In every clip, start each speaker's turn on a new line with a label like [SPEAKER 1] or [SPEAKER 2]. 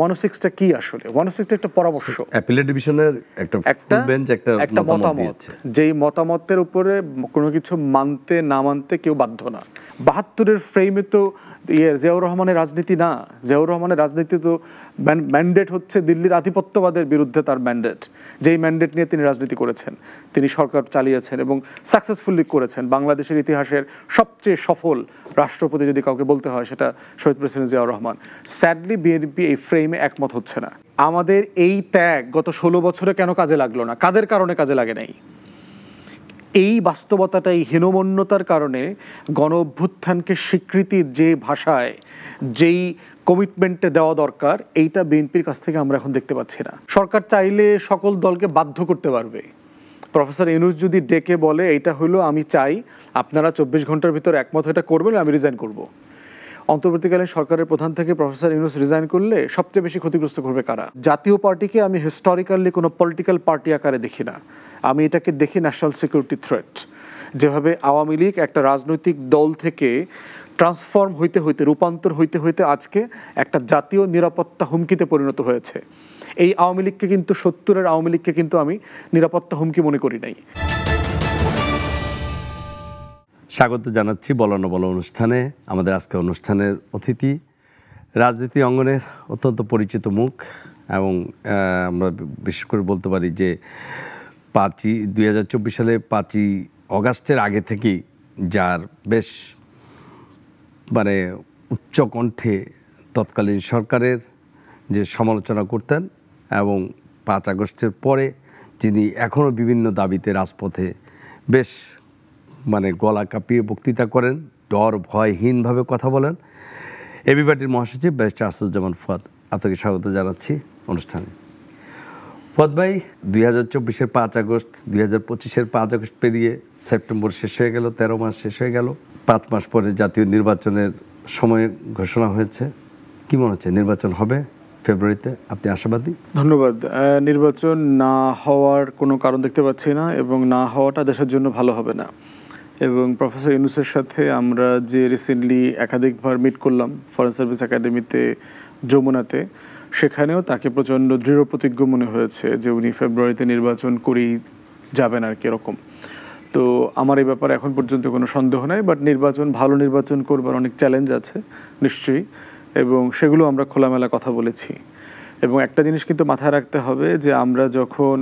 [SPEAKER 1] 106টা কি আসলে? 106টা একটা পরামর্শ,
[SPEAKER 2] অ্যাপিলেট ডিভিশনের একটা ফুল বেঞ্চ একটা মতামত,
[SPEAKER 1] যেই মতামতের উপরে কোনো কিছু মানতে না মানতে কেউ বাধ্য না। 72-এর ফ্রেমে তো জিয়াউর রহমানের রাজনীতি না। জিয়াউর রহমানের রাজনীতি তো ম্যান্ডেট হচ্ছে দিল্লির আধিপত্যবাদের বিরুদ্ধে তার ম্যান্ডেট। যেই ম্যান্ডেট নিয়ে তিনি রাজনীতি করেছেন, তিনি সরকার চালিয়েছেন এবং সাকসেসফুলি করেছেন। বাংলাদেশের ইতিহাসের সবচেয়ে সফল রাষ্ট্রপতি যদি কাউকে বলতে হয় সেটা শহীদ president Ziaur Rahman. Sadly BNP এই ফ্রেমে একমত হচ্ছে না। আমাদের এই ত্যাগ গত 16 বছরে কেন কাজে লাগলো না? কাদের কারণে কাজে লাগে নাই? এই বাস্তবতাটা, এই হীনমন্যতার কারণে গণ অভ্যুত্থানকে স্বীকৃতির যে ভাষায়, যেই কমিটমেন্টে দেওয়া দরকার, এইটা বিএনপির কাছ থেকে আমরা এখন দেখতে পাচ্ছি না। সরকার চাইলে সকল দলকে বাধ্য করতে পারবে। প্রফেসর ইউনূস যদি ডেকে বলে এইটা হলো আমি চাই আপনারা 24 ঘন্টার ভিতর একমত এটা করবেন, আমি রিজাইন করব। অন্তর্বর্তীকালীন সরকারের প্রধান থেকে প্রফেসর ইউনূস রিজাইন করলে সবচেয়ে বেশি ক্ষতিগ্রস্ত করবে কারা? জাতীয় পার্টিকে আমি হিস্টোরিক্যালি কোনো পলিটিক্যাল পার্টি আকারে দেখি না, আমি এটাকে দেখি ন্যাশনাল সিকিউরিটি থ্রেট। যেভাবে আওয়ামী লীগ একটা রাজনৈতিক দল থেকে ট্রান্সফর্ম হইতে হইতে, রূপান্তর হইতে হইতে আজকে একটা জাতীয় নিরাপত্তা হুমকিতে পরিণত হয়েছে, এই আওয়ামী লীগকে কিন্তু 70-এর আওয়ামী লীগকে কিন্তু আমি নিরাপত্তা হুমকি মনে করি নাই।
[SPEAKER 2] স্বাগত জানাচ্ছি বলো বলো অনুষ্ঠানে। আমাদের আজকে অনুষ্ঠানের অতিথি রাজনীতি অঙ্গনের অত্যন্ত পরিচিত মুখ এবং আমরা বিশেষ করে বলতে পারি যে 2024 সালে 5ই অগাস্টের আগে থেকেই যার বেশ মানে উচ্চ কণ্ঠে তৎকালীন সরকারের যে সমালোচনা করতেন এবং 5 আগস্টের পরে যিনি এখনও বিভিন্ন দাবিতে রাজপথে বেশ মানে গলা কাঁপিয়ে বক্তৃতা করেন, ডর ভয়হীনভাবে কথা বলেন, এবি পার্টির মহাসচিব ব্যারিস্টার আসাদুজ্জামান ফুয়াদ, আপনাকে স্বাগত জানাচ্ছি অনুষ্ঠানে। ফুয়াদ ভাই, 2024-এর 5 আগস্ট, 2025-এর 5 আগস্ট পেরিয়ে সেপ্টেম্বর শেষ হয়ে গেল, 13 মাস শেষ হয়ে গেল। 5 মাস পরে জাতীয় নির্বাচনের সময় ঘোষণা হয়েছে। কি মনে হচ্ছে, নির্বাচন হবে ফেব্রুয়ারিতে? আপনি আশাবাদী?
[SPEAKER 1] ধন্যবাদ। নির্বাচন না হওয়ার কোনো কারণ দেখতে পাচ্ছি না এবং না হওয়াটা দেশের জন্য ভালো হবে না। এবং প্রফেসর ইউনূসের সাথে আমরা যে রিসেন্টলি একাধিকবার মিট করলাম ফরেন সার্ভিস একাডেমিতে যমুনাতে, সেখানেও তাকে প্রচণ্ড দৃঢ় প্রতিজ্ঞ মনে হয়েছে যে উনি ফেব্রুয়ারিতে নির্বাচন করেই যাবেন আর কি এরকম। তো আমার এই ব্যাপারে এখন পর্যন্ত কোনো সন্দেহ নাই, বাট ভালো নির্বাচন করবার অনেক চ্যালেঞ্জ আছে নিশ্চয়ই, এবং সেগুলো আমরা খোলামেলা কথা বলেছি। এবং একটা জিনিস কিন্তু মাথায় রাখতে হবে যে আমরা যখন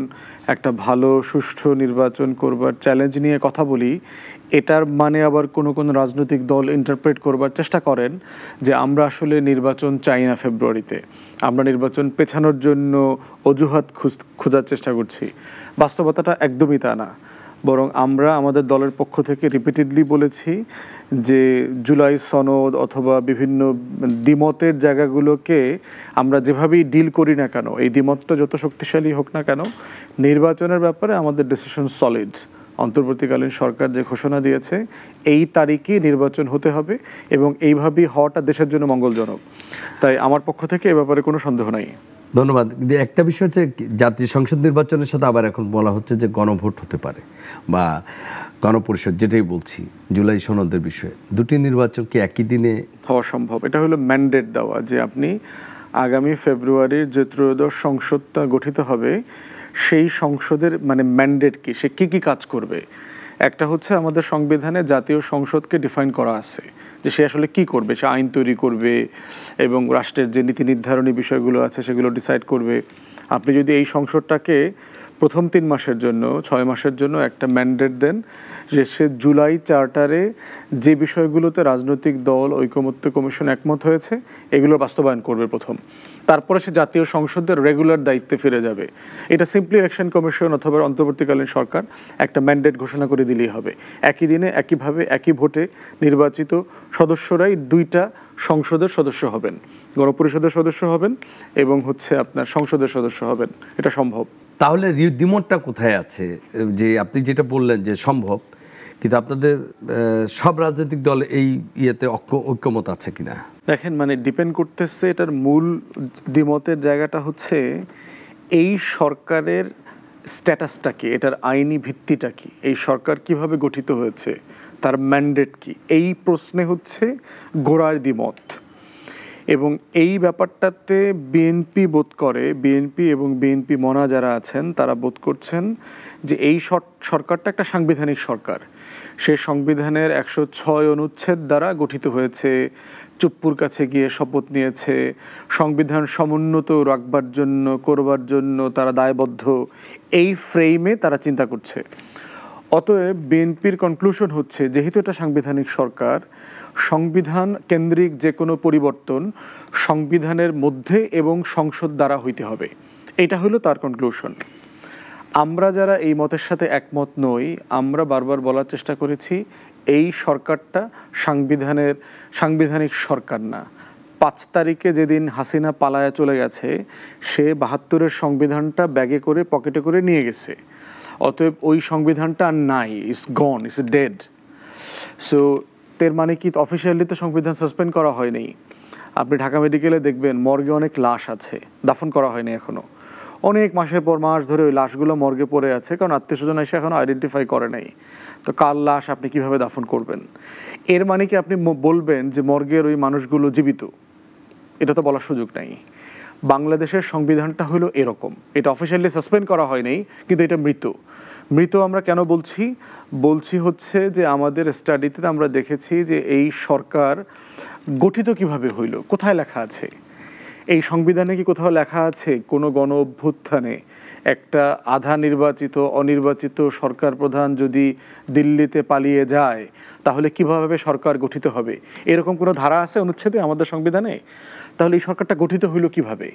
[SPEAKER 1] একটা ভালো সুষ্ঠু নির্বাচন করবার চ্যালেঞ্জ নিয়ে কথা বলি, এটার মানে আবার কোনো রাজনৈতিক দল ইন্টারপ্রেট করবার চেষ্টা করেন যে আমরা আসলে নির্বাচন চাই না ফেব্রুয়ারিতে, আমরা নির্বাচন পেছানোর জন্য অজুহাত খোঁজার চেষ্টা করছি। বাস্তবতাটা একদমই তা না, বরং আমরা আমাদের দলের পক্ষ থেকে রিপিটেডলি বলেছি যে জুলাই সনদ অথবা বিভিন্ন দ্বিমতের জায়গাগুলোকে আমরা যেভাবেই ডিল করি না কেন, এই দ্বিমতটা যত শক্তিশালী হোক না কেন, নির্বাচনের ব্যাপারে আমাদের ডিসিশন সলিড। অন্তর্বর্তীকালীন সরকার যে ঘোষণা দিয়েছে এই তারিখে নির্বাচন হতে হবে এবং এইভাবেই হওয়াটা দেশের জন্য মঙ্গলজনক। তাই আমার পক্ষ থেকে এ ব্যাপারে কোনো সন্দেহ নাই।
[SPEAKER 2] ধন্যবাদ। একটা বিষয় হচ্ছে জাতীয় সংসদ নির্বাচনের সাথে আবার এখন বলা হচ্ছে যে গণভোট হতে পারে বা গণপরিষদ, যেটাই বলছি জুলাই সনদের বিষয়ে, দুটি নির্বাচন কি একই দিনে
[SPEAKER 1] হওয়া সম্ভব? এটা হলো ম্যান্ডেট দেওয়া যে আপনি আগামী ফেব্রুয়ারির যে ত্রয়োদশ সংসদটা গঠিত হবে সেই সংসদের মানে ম্যান্ডেট কি, সে কী কী কাজ করবে। একটা হচ্ছে আমাদের সংবিধানে জাতীয় সংসদকে ডিফাইন করা আছে যে সে আসলে কি করবে, সে আইন তৈরি করবে এবং রাষ্ট্রের যে নীতি নির্ধারণী বিষয়গুলো আছে সেগুলো ডিসাইড করবে। আপনি যদি এই সংসদটাকে প্রথম 3 মাসের জন্য 6 মাসের জন্য একটা ম্যান্ডেট দেন যে সে জুলাই চার্টারে যে বিষয়গুলোতে রাজনৈতিক দল ঐকমত্য কমিশন একমত হয়েছে এগুলো বাস্তবায়ন করবে প্রথম, তারপরে সে জাতীয় সংসদের রেগুলার দায়িত্বে ফিরে যাবে। এটা সিম্পলি ইলেকশন কমিশন অথবা অন্তর্বর্তীকালীন সরকার একটা ম্যান্ডেট ঘোষণা করে দিলেই হবে। একই দিনে একইভাবে একই ভোটে নির্বাচিত সদস্যরাই 2টা সংসদের সদস্য হবেন, গণপরিষদের সদস্য হবেন এবং হচ্ছে আপনার সংসদের সদস্য হবেন। এটা সম্ভব।
[SPEAKER 2] তাহলে দ্বিমতটা কোথায় আছে? যে আপনি যেটা বললেন যে সম্ভব, কিন্তু আপনাদের সব রাজনৈতিক দল এই ইয়েতে ঐক্যমত আছে কিনা?
[SPEAKER 1] দেখেন, মানে ডিপেন্ড করতেছে, এটার মূল দ্বিমতের জায়গাটা হচ্ছে এই সরকারের স্ট্যাটাসটা কি, এটার আইনি ভিত্তিটা কি, এই সরকার কিভাবে গঠিত হয়েছে, তার ম্যান্ডেট কি, এই প্রশ্নে হচ্ছে গোড়ার দ্বিমত। এবং এই ব্যাপারটাতে বিএনপি বোধ করে, বিএনপি এবং বিএনপি মনা যারা আছেন তারা বোধ করছেন যে এই সরকারটা একটা সাংবিধানিক সরকার। সে সংবিধানের 106 অনুচ্ছেদ দ্বারা গঠিত হয়েছে, চুপ্পুর কাছে গিয়ে শপথ নিয়েছে, সংবিধান সমুন্নত রাখবার জন্য করবার জন্য তারা দায়বদ্ধ, এই ফ্রেমে তারা চিন্তা করছে। অতএব বিএনপির কনক্লুশন হচ্ছে যেহেতু এটা সাংবিধানিক সরকার, সংবিধান কেন্দ্রিক যে কোনো পরিবর্তন সংবিধানের মধ্যে এবং সংসদ দ্বারা হইতে হবে, এটা হলো তার কনক্লুশন। আমরা যারা এই মতের সাথে একমত নই, আমরা বারবার বলার চেষ্টা করেছি এই সরকারটা সাংবিধানিক সরকার না। 5 তারিখে যেদিন হাসিনা পালায়া চলে গেছে, সে 72-এর সংবিধানটা ব্যাগে করে পকেটে করে নিয়ে গেছে। অতএব ওই সংবিধানটা আর নাই, it's gone, it's dead. So এর মানে কি অফিসিয়ালি তো সংবিধান সাসপেন্ড করা হয়নি। আপনি ঢাকা মেডিকেলে দেখবেন মর্গে অনেক লাশ আছে, দাফন করা হয়নি এখনো। অনেক মাসের পর মাস ধরে ওই লাশগুলো মর্গে পড়ে আছে, কারণ আত্মীয়স্বজন এসে এখনো আইডেন্টিফাই করে নাই। তো কার লাশ আপনি কিভাবে দাফন করবেন? এর মানে কি আপনি বলবেন যে মর্গের ওই মানুষগুলো জীবিত? এটা তো বলার সুযোগ নাই। বাংলাদেশের সংবিধানটা হলো এরকম, এটা অফিসিয়ালি সাসপেন্ড করা হয়নি, কিন্তু এটা মৃত। মৃত আমরা কেন বলছি হচ্ছে যে আমাদের স্টাডিতে আমরা দেখেছি যে এই সরকার গঠিত কিভাবে হইল, কোথায় লেখা আছে? এই সংবিধানে কি কোথাও লেখা আছে কোনো গণ অভ্যুত্থানে একটা আধা নির্বাচিত অনির্বাচিত সরকার প্রধান যদি দিল্লিতে পালিয়ে যায় তাহলে কিভাবে সরকার গঠিত হবে? এরকম কোনো ধারা আছে অনুচ্ছেদে আমাদের সংবিধানে? তাহলে এই সরকারটা গঠিত হইল কিভাবে?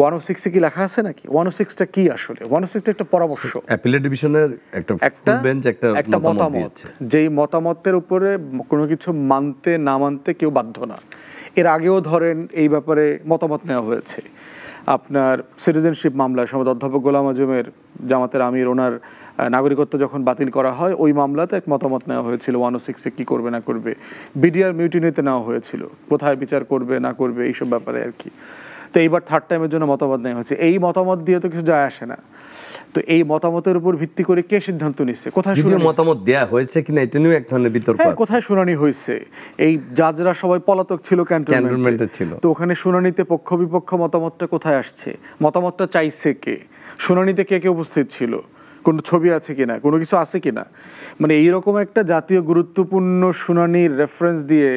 [SPEAKER 1] 106-এ কি লেখা আছে নাকি? 106টা কি আসলে? 106টা একটা পরামর্শ,
[SPEAKER 2] অ্যাপিলেট ডিভিশনের একটা বেঞ্চ একটা মতামত,
[SPEAKER 1] যেই মতামতের উপরে কোনো কিছু মানতে না মানতে কেউ বাধ্য না। এর আগেও ধরেন এই ব্যাপারে মতামত নেওয়া হয়েছে। আপনার সিটিজেনশিপ মামলায় সম্ভবত অধ্যাপক গোলাম আজমের, জামাতের আমির, ওনার নাগরিকত্ব যখন বাতিল করা হয় ওই মামলাতে এক মতামত নেওয়া হয়েছিল 106-এ কী করবে না করবে। বিডিআর মিউটিনিতে নেওয়া হয়েছিল, কোথায় বিচার করবে না করবে এইসব ব্যাপারে আর কি। তো এইবার 3rd টাইমের জন্য মতামত নেওয়া হয়েছে। এই মতামত দিয়ে তো কিছু যায় আসে না। তো এই মতামতের উপর ভিত্তি করে কে সিদ্ধান্ত নিচ্ছে? কোথায়
[SPEAKER 2] মতামত দেয়া হয়েছে কিনা এটা নিয়ে এক ধরনের বিতর্ক আছে।
[SPEAKER 1] কোথায় শুনানি হয়েছে? এই জাজরা সবাই পলাতক ছিল, ক্যান্টনমেন্টে ছিল। তো ওখানে শুনানিতে পক্ষ বিপক্ষ মতামতটা কোথায় আসছে? মতামতটা চাইছে কে? শুনানিতে কে কে উপস্থিত ছিল? কোনো ছবি আছে কিনা, কোনো কিছু আছে কিনা? মানে এইরকম একটা জাতীয় গুরুত্বপূর্ণ শুনানির রেফারেন্স দিয়ে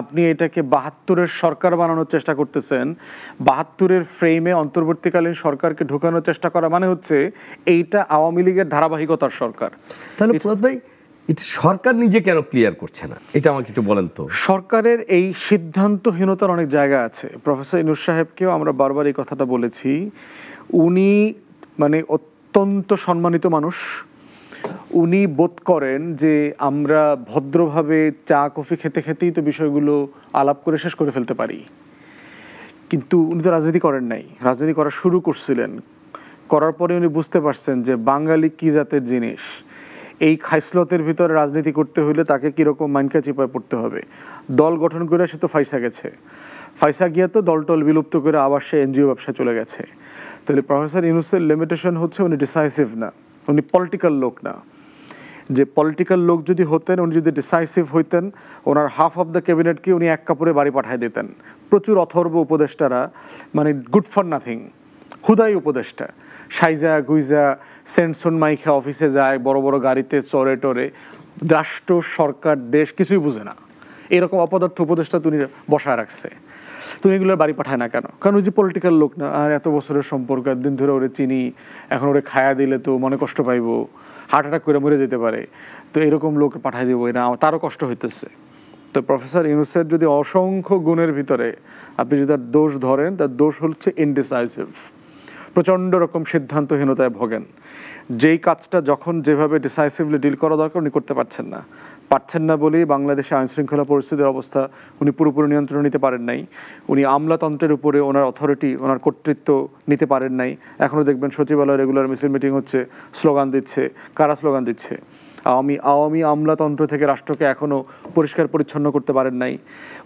[SPEAKER 1] আপনি এটাকে 72-এর সরকার বানানোর চেষ্টা করতেছেন। 72-এর ফ্রেমে অন্তর্বর্তীকালীন সরকারকে ঢোকানোর চেষ্টা করা মানে হচ্ছে এইটা আওয়ামী লীগের ধারাবাহিকতার সরকার।
[SPEAKER 2] তাহলে ভাই এটা সরকার নিজে কেন ক্লিয়ার করছে না, এটা আমাকে একটু বলেন তো।
[SPEAKER 1] সরকারের এই সিদ্ধান্তহীনতার অনেক জায়গা আছে। প্রফেসর ইউনূস সাহেবকেও আমরা বারবার এই কথাটা বলেছি। উনি মানে অত্যন্ত সম্মানিত মানুষ। উনি বোধ করেন যে আমরা ভদ্রভাবে চা কফি খেতে খেতেই তো বিষয়গুলো আলাপ করে শেষ করে ফেলতে পারি, কিন্তু উনি তো রাজনীতি করেন নাই। রাজনীতি করা শুরু করছিলেন, করার পরে উনি বুঝতে পারছেন যে বাঙালি কী জাতের জিনিস। এই খাইসলতের ভিতরে রাজনীতি করতে হইলে তাকে কীরকম মাইনকা চিপায় পড়তে হবে। দল গঠন করে সে তো ফাইসা গেছে, ফাইসা গিয়ে তো দলটল বিলুপ্ত করে আবার সে এনজিও ব্যবসা চলে গেছে। তাহলে প্রফেসর ইউনূসের লিমিটেশন হচ্ছে উনি ডিসাইসিভ না, উনি পলিটিক্যাল লোক না। যে পলিটিক্যাল লোক যদি হতেন, উনি যদি ডিসাইসিভ হইতেন, ওনার হাফ অফ দ্য ক্যাবিনেটকে উনি এক কাপড়ে বাড়ি পাঠিয়ে দিতেন। প্রচুর অথর্ব উপদেষ্টারা মানে গুড ফর নাথিং, হুদাই উপদেষ্টা, সাইজা গুইজা সেন্টসন মাইখা অফিসে যায়, বড় বড় গাড়িতে চড়ে টরে, রাষ্ট্র সরকার দেশ কিছুই বুঝে না, এরকম অপদার্থ উপদেষ্টা তুমি বসায় রাখছে। তুমি এগুলোর বাড়ি পাঠায় না কেন? কারণ ওই যে পলিটিক্যাল লোক না, আর এত বছরের সম্পর্ক, একদিন ধরে ওরে চিনি, এখন ওরে খায়া দিলে তো মনে কষ্ট পাইবো, হার্ট অ্যাটাক করে মরে যেতে পারে, তো এরকম লোক পাঠাই দেবো, এটা তারও কষ্ট হইতেছে। তো প্রফেসর ইউনূসের যদি অসংখ্য গুণের ভিতরে আপনি যদি তার দোষ ধরেন, তার দোষ হচ্ছে ইনডিসাইসিভ, প্রচণ্ড রকম সিদ্ধান্তহীনতায় ভোগেন। যেই কাজটা যখন যেভাবে ডিসাইসিভলি ডিল করা দরকার উনি করতে পারছেন না বলেই বাংলাদেশে আইনশৃঙ্খলা পরিস্থিতির অবস্থা উনি পুরোপুরি নিয়ন্ত্রণ নিতে পারেন নাই। উনি আমলাতন্ত্রের উপরে ওনার অথরিটি, ওনার কর্তৃত্ব নিতে পারেন নাই। এখনও দেখবেন সচিবালয় রেগুলার মিছিল মিটিং হচ্ছে, স্লোগান দিচ্ছে। কারা স্লোগান দিচ্ছে? আওয়ামী আমলাতন্ত্র থেকে রাষ্ট্রকে এখনও পরিষ্কার পরিচ্ছন্ন করতে পারেন নাই।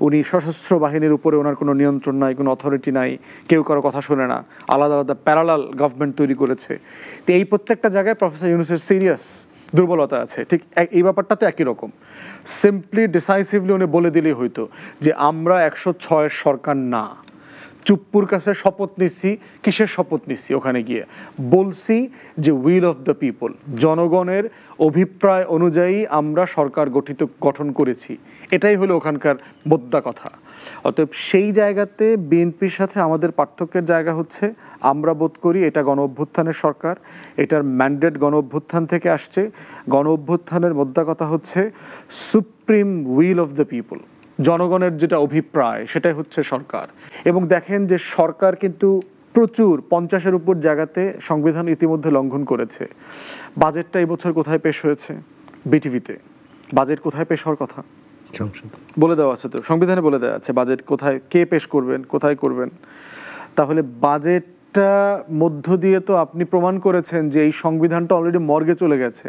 [SPEAKER 1] উনি সশস্ত্র বাহিনীর উপরে ওনার কোনো নিয়ন্ত্রণ নাই, কোনো অথরিটি নাই, কেউ কারো কথা শোনে না, আলাদা আলাদা প্যারালাল গভর্নমেন্ট তৈরি করেছে। তো এই প্রত্যেকটা জায়গায় প্রফেসর ইউনূসের সিরিয়াস দুর্বলতা আছে, ঠিক এই ব্যাপারটা তো একই রকম। সিম্পলি ডিসাইসিভলি উনি বলে দিলেই হইতো যে আমরা 106 সরকার না, চুপ্পুর কাছে শপথ নিচ্ছি। কিসের শপথ নিচ্ছি? ওখানে গিয়ে বলছি যে উইল অফ দ্য পিপল, জনগণের অভিপ্রায় অনুযায়ী আমরা সরকার গঠন করেছি। এটাই হলো ওখানকার মোদ্দা কথা। অতএব সেই জায়গাতে বিএনপির সাথে আমাদের পার্থক্যের জায়গা হচ্ছে, আমরা বোধ করি এটা গণ অভ্যুত্থানের সরকার, এটার ম্যান্ডেট গণ অভ্যুত্থান থেকে আসছে। গণ অভ্যুত্থানের মোদ্দা কথা হচ্ছে supreme will of the people, জনগণের যেটা অভিপ্রায় সেটাই হচ্ছে সরকার। এবং দেখেন যে সরকার কিন্তু প্রচুর 50-এর উপর জায়গাতে সংবিধান ইতিমধ্যে লঙ্ঘন করেছে। বাজেটটা এই বছর কোথায় পেশ হয়েছে? বিটিভিতে। বাজেট কোথায় পেশ হওয়ার কথা? বলে দেওয়া আছে তো, সংবিধানে বলে দেওয়া আছে বাজেট কোথায়, কে পেশ করবেন, কোথায় করবেন। তাহলে বাজেটটা মধ্য দিয়ে তো আপনি প্রমাণ করেছেন যে এই সংবিধানটা অলরেডি মর্গে চলে গেছে।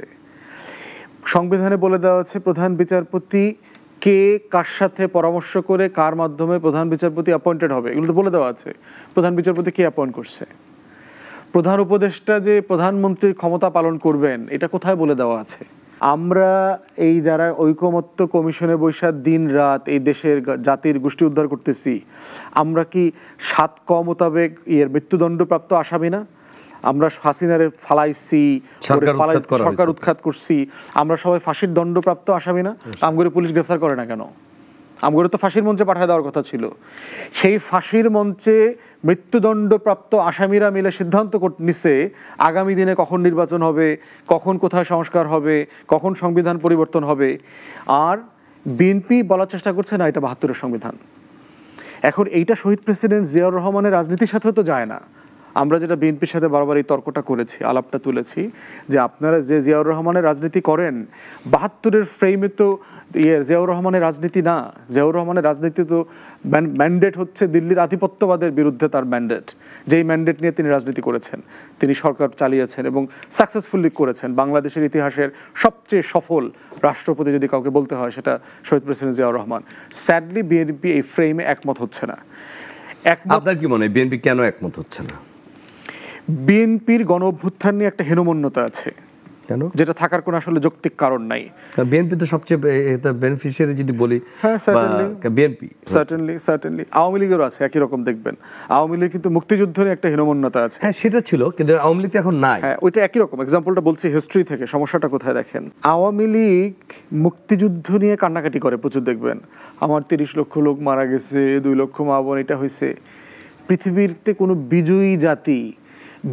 [SPEAKER 1] সংবিধানে বলে দেওয়া আছে প্রধান বিচারপতি কে কার সাথে পরামর্শ করে কার মাধ্যমে প্রধান বিচারপতি অ্যাপয়েন্টেড হবে, এগুলো তো বলে দেওয়া আছে। প্রধান বিচারপতি কে অ্যাপয়েন্ট করছে? প্রধান উপদেষ্টা যে প্রধানমন্ত্রীর ক্ষমতা পালন করবেন, এটা কোথায় বলে দেওয়া আছে? আমরা এই যারা ঐকমত্য কমিশনে বৈশা দিন রাত এই দেশের জাতির গোষ্ঠী উদ্ধার করতেছি, আমরা কি 7 ক মোতাবেক মৃত্যুদণ্ডপ্রাপ্ত আসামি না? আমরা হাসিনারে ফালাইছি, সরকার উৎখাত করছি, আমরা সবাই ফাঁসির দণ্ডপ্রাপ্ত আসামি না? আমগরে পুলিশ গ্রেফতার করে না কেন? আমগরে তো ফাঁসির মঞ্চে পাঠিয়ে দেওয়ার কথা ছিল। সেই ফাঁসির মঞ্চে মৃত্যুদণ্ডপ্রাপ্ত আসামিরা মিলে সিদ্ধান্ত নিচ্ছে আগামী দিনে কখন নির্বাচন হবে, কখন কোথায় সংস্কার হবে, কখন সংবিধান পরিবর্তন হবে। আর বিএনপি বলার চেষ্টা করছে না এটা 72-এর সংবিধান। এখন এইটা শহীদ প্রেসিডেন্ট জিয়াউর রহমানের রাজনীতির সাথেও তো যায় না। আমরা যেটা বিএনপির সাথে বারবার এই তর্কটা করেছি, আলাপটা তুলেছি যে আপনারা যে জিয়াউর রহমানের রাজনীতি করেন, 72-এর ফ্রেমে তো জিয়াউর রহমানের রাজনীতি না। জিয়াউর রহমানের রাজনীতি তো ম্যান্ডেট হচ্ছে দিল্লির আধিপত্যবাদের বিরুদ্ধে তার ম্যান্ডেট। যেই ম্যান্ডেট নিয়ে তিনি রাজনীতি করেছেন, তিনি সরকার চালিয়েছেন এবং সাকসেসফুলি করেছেন। বাংলাদেশের ইতিহাসের সবচেয়ে সফল রাষ্ট্রপতি যদি কাউকে বলতে হয় সেটা শহীদ president Ziaur Rahman. Sadly BNP এই ফ্রেমে একমত হচ্ছে না।
[SPEAKER 2] আপনার কি মনে হয় বিএনপি কেন একমত হচ্ছে না?
[SPEAKER 1] বিএনপির গণ অভ্যুত্থান নিয়ে একটা হীনমন্যতা আছে,
[SPEAKER 2] কেন?
[SPEAKER 1] যেটা থাকার কোনো আসলে যৌক্তিক কারণ নাই।
[SPEAKER 2] বিএনপি তো সবচেয়ে বেনিফিশিয়ারি যদি বলি,
[SPEAKER 1] হ্যাঁ
[SPEAKER 2] বিএনপি
[SPEAKER 1] সার্টেনলি। আওয়ামী লীগেরও আছে একই রকম, দেখবেন আওয়ামী লীগ কিন্তু মুক্তিযুদ্ধ নিয়ে একটা হীনমন্যতা আছে।
[SPEAKER 2] হ্যাঁ সেটা ছিল, কিন্তু আওয়ামী লীগ এখন নাই।
[SPEAKER 1] হ্যাঁ ওইটা একই রকম। এক্সাম্পলটা বলছি হিস্ট্রি থেকে, সমস্যাটা কোথায় দেখেন। আওয়ামী লীগ মুক্তিযুদ্ধ নিয়ে কান্নাকাটি করে প্রচুর, দেখবেন আমার 30 লক্ষ লোক মারা গেছে, 2 লক্ষ মা বোন এটা হয়েছে। পৃথিবীতে কোনো বিজয়ী জাতি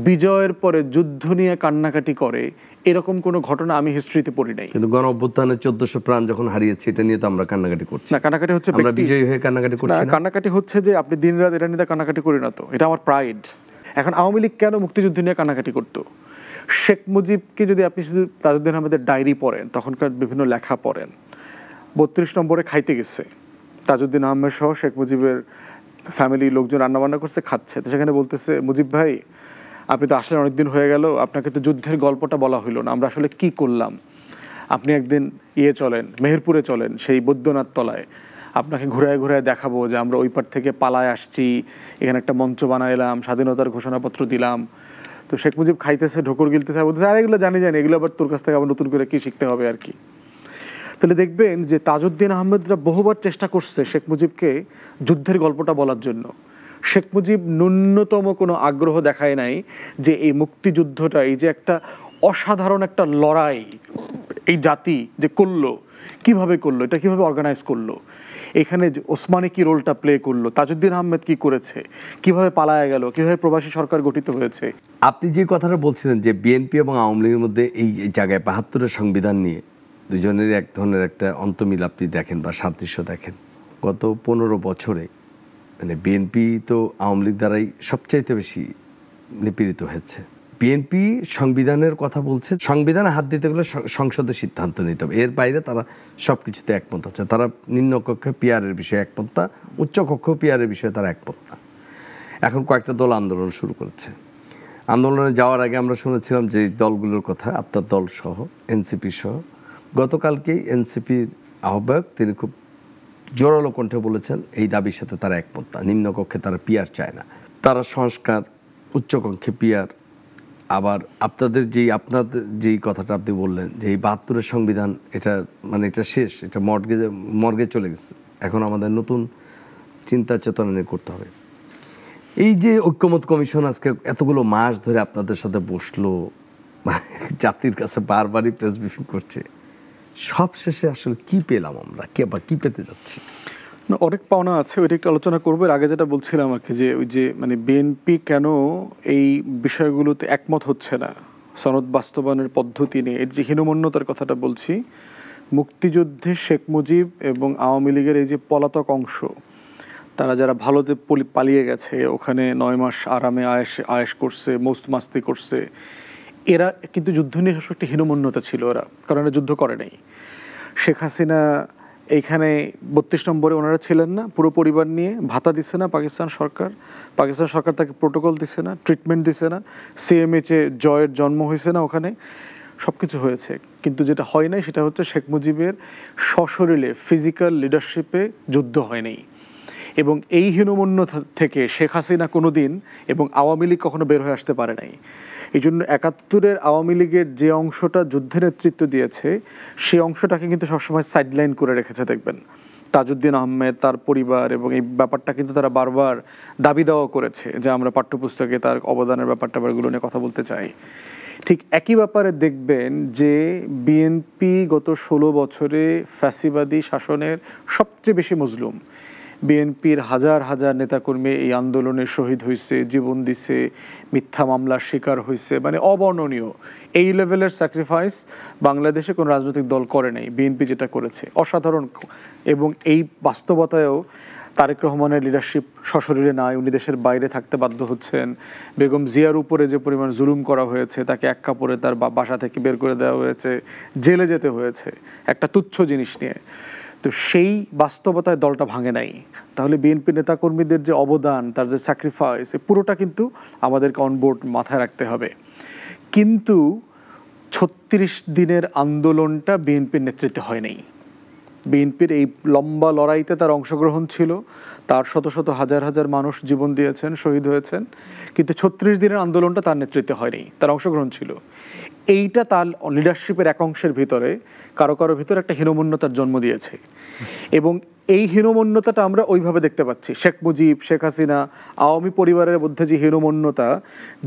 [SPEAKER 1] বিজয়ের পরে যুদ্ধ নিয়ে কান্নাকাটি করে এরকম কোনো ঘটনা আমি হিস্ট্রিতে পড়ি নাই।
[SPEAKER 2] কিন্তু গণ অভ্যুত্থানে 1400 প্রাণ যখন হারিয়েছে এটা নিয়ে তো আমরা কান্নাকাটি করছি
[SPEAKER 1] না। কান্নাকাটি হচ্ছে
[SPEAKER 2] আমরা বিজয়ী হয়ে কান্নাকাটি করছি না।
[SPEAKER 1] কান্নাকাটি হচ্ছে যে আপনি দিনরাত এটা নিয়ে কান্নাকাটি করি না তো, এটা আমার প্রাইড। এখন আওয়ামী লীগ কেন মুক্তিযুদ্ধ নিয়ে কান্নাকাটি করতো? শেখ মুজিবকে যদি আপনি শুধু তাজউদ্দিন আহমেদের ডায়েরি পড়েন, তখনকার বিভিন্ন লেখা পড়েন, 32 নম্বরে খাইতে গেছে তাজউদ্দিন আহমেদ সহ শেখ মুজিবের ফ্যামিলি লোকজন রান্নাবান্না করছে, খাচ্ছে। তো সেখানে বলতেছে, মুজিব ভাই আপনি তো আসলে অনেকদিন হয়ে গেল, আপনাকে তো যুদ্ধের গল্পটা বলা হইলো না, আমরা আসলে কি করলাম। আপনি একদিন চলেন, মেহেরপুরে চলেন, সেই বৈদ্যনাথ তলায় আপনাকে ঘুরায় ঘুরায় দেখাবো যে আমরা ওই পার থেকে পালায় আসছি, এখানে একটা মঞ্চ বানাইলাম, স্বাধীনতার ঘোষণাপত্র দিলাম। তো শেখ মুজিব খাইতেছে, ঢোকর গিলতেছে, বলতেছে আর এগুলো জানি এগুলো আবার তোর কাছ থেকে আবার নতুন করে কি শিখতে হবে আর কি। তাহলে দেখবেন যে তাজউদ্দিন আহমেদরা বহুবার চেষ্টা করছে শেখ মুজিবকে যুদ্ধের গল্পটা বলার জন্য। শেখ মুজিব ন্যূনতম কোনো আগ্রহ দেখায় নাই যে এই মুক্তিযুদ্ধটা, এই যে একটা অসাধারণ একটা লড়াই এই জাতি যে করলো, কিভাবে করলো, এটা কিভাবে অর্গানাইজ করলো, এখানে ওসমানী কি রোলটা প্লে করলো, তাজউদ্দিন আহমেদ কি করেছে, কিভাবে পালায়া গেল, কিভাবে প্রবাসী সরকার গঠিত হয়েছে।
[SPEAKER 2] আপনি যে কথাটা বলছিলেন যে বিএনপি এবং আওয়ামী লীগের মধ্যে এই জায়গায় 72-এর সংবিধান নিয়ে দুজনেরই এক ধরনের একটা অন্তর্মিল আপনি দেখেন বা সাদৃশ্য দেখেন। গত 15 বছরে মানে বিএনপি তো আওয়ামী লীগ দ্বারাই সবচাইতে বেশি নিপীড়িত হয়েছে। বিএনপি সংবিধানের কথা বলছে, সংবিধানে হাত দিতে গেলে সংসদে সিদ্ধান্ত নিতে হবে, এর বাইরে তারা সব কিছুতে একমত হচ্ছে। তারা নিম্নকক্ষে পিআরের বিষয়ে একমত না, উচ্চকক্ষ পিআরের বিষয়ে তারা একমত না। এখন কয়েকটা দল আন্দোলন শুরু করেছে। আন্দোলনে যাওয়ার আগে আমরা শুনেছিলাম যে দলগুলোর কথা, আপনার দল সহ, এনসিপি সহ। গতকালকেই এনসিপির আহ্বায়ক তিনি খুব জোরালো কণ্ঠে বলেছেন এই দাবির সাথে তারা একমত না, নিম্নকক্ষে তারা পিআর চায় না, তারা সংস্কার, উচ্চকক্ষে পিআর, আবার আপনাদের যেই কথাটা আপনি বললেন যে এই ৭২-এর সংবিধান এটা মানে এটা শেষ, এটা মর্গে চলে গেছে, এখন আমাদের নতুন চিন্তা চেতনা নিয়ে করতে হবে। এই যে ঐক্যমত কমিশন আজকে এতগুলো মাস ধরে আপনাদের সাথে বসলো, জাতির কাছে বারবারই প্রেস ব্রিফিং করছে, সব শেষে আসলে কি পেলাম আমরা, কি পেতে যাচ্ছি?
[SPEAKER 1] অনেক পাওনা আছে, ওইটা একটু আলোচনা করবো। আগে যেটা বলছিলাম আর কি, যে ওই যে মানে বিএনপি কেন এই বিষয়গুলোতে একমত হচ্ছে না, সনদ বাস্তবায়নের পদ্ধতি নিয়ে, এর যে হীনমন্যতার কথাটা বলছি, মুক্তিযুদ্ধে শেখ মুজিব এবং আওয়ামী লীগের এই যে পলাতক অংশ, তারা যারা ভালোতে পালিয়ে গেছে, ওখানে 9 মাস আরামে আয়েশ করছে, মস্ত মাস্তি করছে, এরা কিন্তু যুদ্ধ নিয়ে একটা হীনমন্যতা ছিল ওরা, কারণ এরা যুদ্ধ করে নাই। শেখ হাসিনা এইখানে 32 নম্বরে ওনারা ছিলেন না, পুরো পরিবার নিয়ে ভাতা দিচ্ছে না পাকিস্তান সরকার তাকে প্রোটোকল দিচ্ছে না, ট্রিটমেন্ট দিচ্ছে না, সিএমএইচে জয়ের জন্ম হয়েছে না, ওখানে সব কিছু হয়েছে, কিন্তু যেটা হয় নাই সেটা হচ্ছে শেখ মুজিবের সশরীরে ফিজিক্যাল লিডারশিপে যুদ্ধ হয় নাই। এবং এই হীনমন্যতা থেকে শেখ হাসিনা কোনো দিন এবং আওয়ামী লীগ কখনো বের হয়ে আসতে পারে নাই। এই জন্য ৭১-এর আওয়ামী লীগের যে অংশটা যুদ্ধে নেতৃত্ব দিয়েছে, সেই অংশটাকে কিন্তু সবসময় সাইডলাইন করে রেখেছে। দেখবেন তাজউদ্দিন আহমেদ, তার পরিবার, এবং এই ব্যাপারটা কিন্তু তারা বারবার দাবি দেওয়া করেছে যে আমরা পাঠ্যপুস্তকে তার অবদানের ব্যাপারগুলো নিয়ে কথা বলতে চাই। ঠিক একই ব্যাপারে দেখবেন যে বিএনপি গত 16 বছরে ফ্যাসিবাদী শাসনের সবচেয়ে বেশি মজলুম। বিএনপির হাজার হাজার নেতাকর্মী এই আন্দোলনে শহীদ হয়েছে, জীবন দিছে, মিথ্যা মামলার শিকার হয়েছে, মানে অবর্ণনীয়। এই লেভেলের স্যাক্রিফাইস বাংলাদেশে কোনো রাজনৈতিক দল করে নাই, বিএনপি যেটা করেছে অসাধারণ। এবং এই বাস্তবতায়ও তারেক রহমানের লিডারশিপ সশরীরে নাই, উনি দেশের বাইরে থাকতে বাধ্য হচ্ছেন। বেগম জিয়ার উপরে যে পরিমাণ জুলুম করা হয়েছে, তাকে এক কাপড়ে তার বাসা থেকে বের করে দেওয়া হয়েছে, জেলে যেতে হয়েছে একটা তুচ্ছ জিনিস নিয়ে। তো সেই বাস্তবতায় দলটা ভাঙে নাই। তাহলে বিএনপি নেতাকর্মীদের যে অবদান, তার যে স্যাক্রিফাইস, পুরোটা কিন্তু আমাদেরকে অনবোর্ড মাথায় রাখতে হবে। কিন্তু 36 দিনের আন্দোলনটা বিএনপির নেতৃত্বে হয় নাই। বিএনপির এই লম্বা লড়াইতে তার অংশগ্রহণ ছিল, তার শত শত হাজার হাজার মানুষ জীবন দিয়েছেন, শহীদ হয়েছেন, কিন্তু 36 দিনের আন্দোলনটা তার নেতৃত্বে হয়নি, তার অংশগ্রহণ ছিল। এইটা তার লিডারশিপের এক অংশের ভিতরে কারো ভিতরে একটা হীনমন্যতার জন্ম দিয়েছে। এবং এই হীনমন্যতাটা আমরা ওইভাবে দেখতে পাচ্ছি, শেখ মুজিব, শেখ হাসিনা, আওয়ামী পরিবারের মধ্যে যে হীনমন্যতা,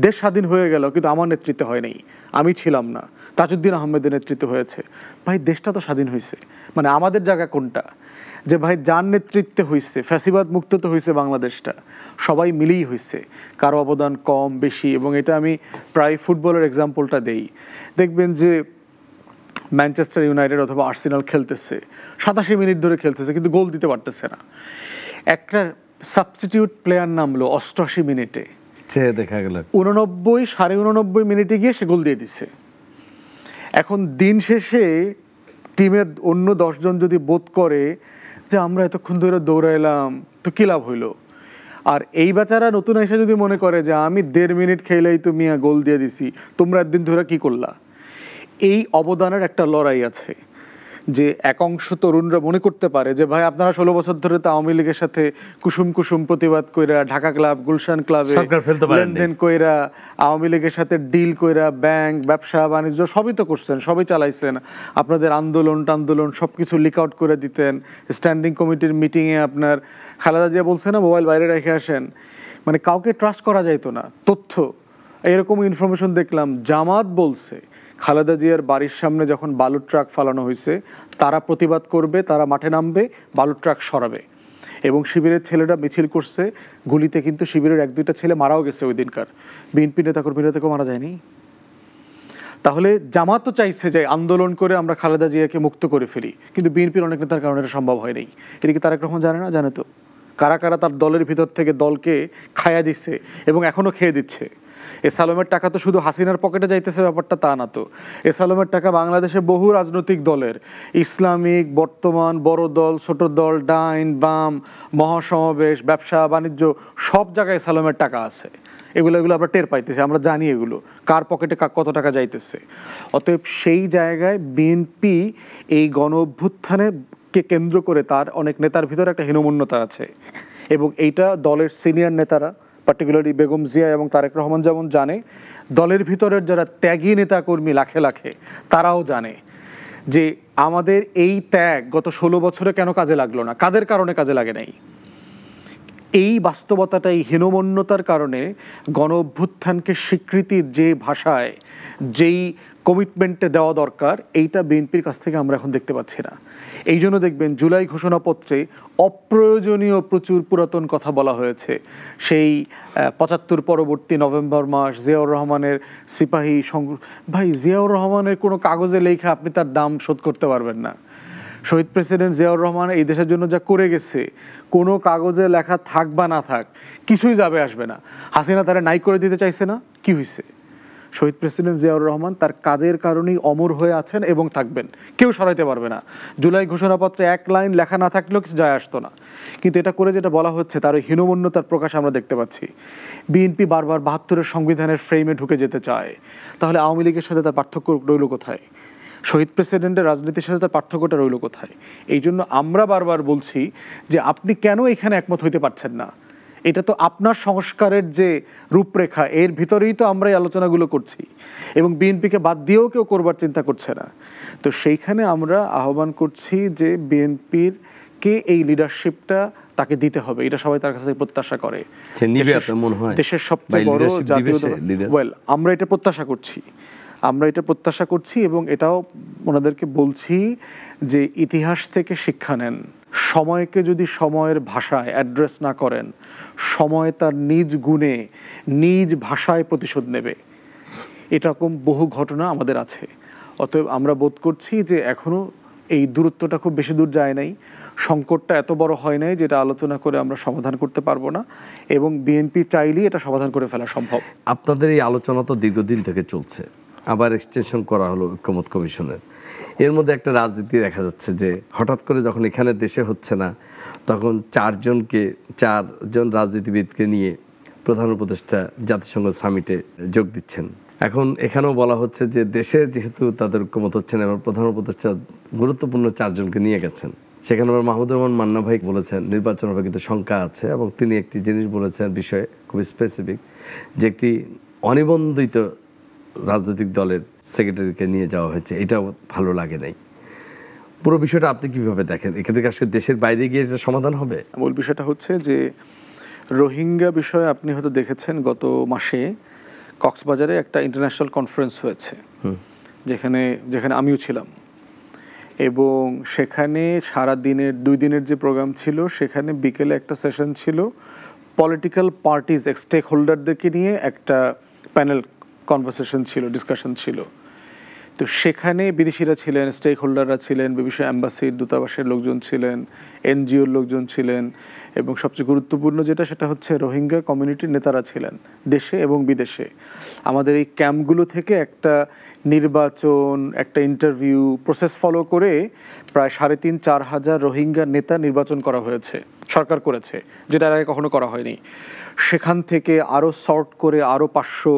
[SPEAKER 1] দেশ স্বাধীন হয়ে গেল কিন্তু আমার নেতৃত্বে হয় নাই, আমি ছিলাম না, তাজউদ্দিন আহমেদের নেতৃত্ব হয়েছে। ভাই দেশটা তো স্বাধীন হয়েছে, মানে আমাদের জায়গা কোনটা? যে ভাই যার নেতৃত্বে হয়েছে, ফ্যাসিবাদ মুক্ত তো হয়েছে বাংলাদেশটা, সবাই মিলেই হয়েছে, কারো অবদান কম বেশি। এবং এটা আমি প্রায় ফুটবলের এক্সাম্পলটা দেই, দেখবেন যে ম্যানচেস্টার ইউনাইটেড অথবা আর্সেনাল খেলতেছে, 87 মিনিট ধরে খেলতেছে, কিন্তু গোল দিতে পারতেছে না। একটা সাবস্টিটিউট প্লেয়ার নামলো 88 মিনিটে,
[SPEAKER 2] দেখা গেল
[SPEAKER 1] 89 89.5 মিনিটে গিয়ে সে গোল দিয়ে দিচ্ছে। এখন দিন শেষে টিমের অন্য 10 জন যদি বোধ করে যে আমরা এতক্ষণ ধরে দৌড়াইলাম, তো কী লাভ হইলো? আর এই বেচারা নতুন এসে যদি মনে করে যে আমি 1.5 মিনিট খেলেই তো মিয়া গোল দিয়ে দিছি, তোমরা একদিন ধরে কি করলা? এই অবদানের একটা লড়াই আছে, যে এক অংশ তরুণরা মনে করতে পারে যে ভাই আপনারা 16 বছর ধরে তো আওয়ামী লীগের সাথে কুসুম প্রতিবাদ কইরা, ঢাকা ক্লাব, গুলশান ক্লাবে লেনদেন কইরা, আওয়ামী লীগের সাথে ডিল কইরা, ব্যাংক, ব্যবসা বাণিজ্য সবই তো করছেন, সবই চালাইছেন, আপনাদের আন্দোলন সবকিছু লিক আউট করে দিতেন। স্ট্যান্ডিং কমিটির মিটিংয়ে আপনার খালেদা জিয়া বলছে না মোবাইল বাইরে রেখে আসেন, মানে কাউকে ট্রাস্ট করা যাইতো না। তথ্য এরকম ইনফরমেশন দেখলাম, জামাত বলছে খালেদা জিয়ার বাড়ির সামনে যখন বালুর ট্রাক ফালানো হয়েছে, তারা প্রতিবাদ করবে, তারা মাঠে নামবে, বালুর ট্রাক সরাবে। এবং শিবিরের ছেলেরা মিছিল করছে, গুলিতে কিন্তু শিবিরের 1-2টা ছেলে মারাও গেছে ওই দিনকার। বিএনপি নেতাকর্মীরা থেকেও মারা যায়নি। তাহলে জামাত তো চাইছে যে আন্দোলন করে আমরা খালেদা জিয়াকে মুক্ত করে ফেলি, কিন্তু বিএনপির অনেক নেতার কারণে এটা সম্ভব হয় নাই। এটা কি তারেক রহমান জানে না? জানে তো। কারা কারা তার দলের ভিতর থেকে দলকে খায়া দিচ্ছে এবং এখনও খেয়ে দিচ্ছে। এসালমের টাকা তো শুধু হাসিনার পকেটে যাইতেছে ব্যাপারটা তা না তো। এসালমের টাকা বাংলাদেশে বহু রাজনৈতিক দলের, ইসলামিক, বর্তমান, বড় দল, ছোট দল, ডাইন বাম, মহাসমাবেশ, ব্যবসা বাণিজ্য, সব জায়গায় এসালমের টাকা আছে। এগুলো আমরা টের পাইতেছি, আমরা জানি এগুলো কার পকেটে কত টাকা যাইতেছে। অতএব সেই জায়গায় বিএনপি এই গণ অভ্যুত্থানে কে কেন্দ্র করে তার অনেক নেতার ভিতরে একটা হীনমন্যতা আছে, এবং এইটা দলের সিনিয়র নেতারা, পার্টিকুলারলি বেগম জিয়া এবং তারেক রহমান যেমন জানে, দলের ভিতরের যারা ত্যাগী নেতাকর্মী লাখে লাখে তারাও জানে যে আমাদের এই ত্যাগ গত 16 বছরে কেন কাজে লাগলো না, কাদের কারণে কাজে লাগে নাই। এই বাস্তবতাটা, এই হীনমন্যতার কারণে গণ অভ্যুত্থানকে স্বীকৃতির যে ভাষায়, যেই কমিটমেন্টে দেওয়া দরকার, এইটা বিএনপির কাছ থেকে আমরা এখন দেখতে পাচ্ছি না। এই জন্য দেখবেন জুলাই ঘোষণাপত্রে অপ্রয়োজনীয় প্রচুর পুরাতন কথা বলা হয়েছে। সেই ৭৫ পরবর্তী নভেম্বর মাস, জিয়াউর রহমানের সিপাহী ভাই, জিয়াউর রহমানের কোনো কাগজে লেখা আপনি তার দাম শোধ করতে পারবেন না। শহীদ প্রেসিডেন্ট জিয়াউর রহমান এই দেশের জন্য যা করে গেছে, কোনো কাগজে লেখা থাক বা না থাক কিছুই যাবে আসবে না। হাসিনা তারা নাই করে দিতে চাইছে না, কি হয়েছে? শহীদ প্রেসিডেন্ট জিয়াউর রহমান তার কাজের কারণেই অমর হয়ে আছেন এবং থাকবেন, কেউ সরাইতে পারবে না। জুলাই ঘোষণাপত্রে এক লাইন লেখা না থাকলেও কিছু যায় আসতো না, কিন্তু এটা করে যেটা বলা হচ্ছে তার হীনমন্যতার প্রকাশ আমরা দেখতে পাচ্ছি। বিএনপি বারবার ৭২-এর সংবিধানের ফ্রেমে ঢুকে যেতে চায়, তাহলে আওয়ামী লীগের সাথে তার পার্থক্য রইল কোথায়? শহীদ প্রেসিডেন্টের রাজনীতির সাথে তার পার্থক্যটা রইল কোথায়? এই জন্য আমরা বারবার বলছি যে আপনি কেন এখানে একমত হইতে পারছেন না? এটা তো আপনার সংস্কারের যে রূপরেখা, এর ভিতরেই তো আমরা এই আলোচনাগুলো করছি, এবং বিএনপিকে বাদ দিয়েও কেউ করবার চিন্তা করছে না। তো সেইখানে আমরা আহ্বান করছি যে বিএনপির কে এই লিডারশিপটা তাকে দিতে হবে, এটা সবাই তার কাছে প্রত্যাশা করে। দেশের সবচেয়ে বড় জাতীয় দল, আমরা এটা প্রত্যাশা করছি এবং এটাও ওনাদেরকে বলছি যে ইতিহাস থেকে শিক্ষা নেন। সময়কে যদি সময়ের ভাষায় অ্যাড্রেস না করেন, সময় তার নিজ গুণে নিজ ভাষায় প্রতিশোধ নেবে। এরকম বহু ঘটনা আমাদের আছে। অতএব আমরা বোধ করছি যে এখনো এই দূরত্বটা খুব বেশি দূর যায় নাই, সংকটটা এত বড় হয় নাই যেটা আলোচনা করে আমরা সমাধান করতে পারবো না, এবং বিএনপি চাইলেই এটা সমাধান করে ফেলা সম্ভব।
[SPEAKER 2] আপনাদের এই আলোচনা তো দীর্ঘদিন থেকে চলছে, আবার এক্সটেনশন করা হলো ঐক্যমত্য কমিশনের। এর মধ্যে একটা রাজনীতি দেখা যাচ্ছে যে হঠাৎ করে যখন এখানে দেশে হচ্ছে না, তখন চারজন রাজনীতিবিদকে নিয়ে প্রধান উপদেষ্টা জাতিসংঘ সামিটে যোগ দিচ্ছেন। এখন এখানেও বলা হচ্ছে যে দেশের যেহেতু তাদের ঐক্যমত হচ্ছে না, এবার প্রধান উপদেষ্টা গুরুত্বপূর্ণ 4 জনকে নিয়ে গেছেন। সেখানে আবার মাহমুদুর রহমান মান্না ভাই বলেছেন নির্বাচন হবে কিন্তু শঙ্কা আছে, এবং তিনি একটি জিনিস বলেছেন বিষয়ে খুব স্পেসিফিক, যে একটি অনিবন্ধিত রাজনৈতিক দলের সেক্রেটারিকে নিয়ে যাওয়া হয়েছে, এটাও ভালো লাগে নাই। পুরো বিষয়টা আপনি কিভাবে দেখেন? এখান থেকে আসলে দেশের বাইরে গিয়ে এটা সমাধান হবে?
[SPEAKER 1] মূল বিষয়টা হচ্ছে যে রোহিঙ্গা বিষয়ে আপনি হয়তো দেখেছেন গত মাসে কক্সবাজারে একটা ইন্টারন্যাশনাল কনফারেন্স হয়েছে, যেখানে আমিও ছিলাম, এবং সেখানে সারা দিনের 2 দিনের যে প্রোগ্রাম ছিল, সেখানে বিকেলে একটা সেশন ছিল পলিটিক্যাল পার্টিজ স্টেক হোল্ডারদেরকে নিয়ে একটা প্যানেল কনভারসেশন ছিল, ডিসকাশন ছিল। তো সেখানে বিদেশিরা ছিলেন, স্টেক হোল্ডাররা ছিলেন, বিভিন্ন অ্যাম্বাসির দূতাবাসের লোকজন ছিলেন, এনজিওর লোকজন ছিলেন, এবং সবচেয়ে গুরুত্বপূর্ণ সেটা হচ্ছে রোহিঙ্গা কমিউনিটির নেতারা ছিলেন দেশে এবং বিদেশে। আমাদের এই ক্যাম্পগুলো থেকে একটা নির্বাচন, একটা ইন্টারভিউ প্রসেস ফলো করে প্রায় 3,500-4 হাজার রোহিঙ্গা নেতা নির্বাচন করা হয়েছে, সরকার করেছে, যেটা আগে কখনো করা হয়নি। সেখান থেকে আরও সর্ট করে আরও 500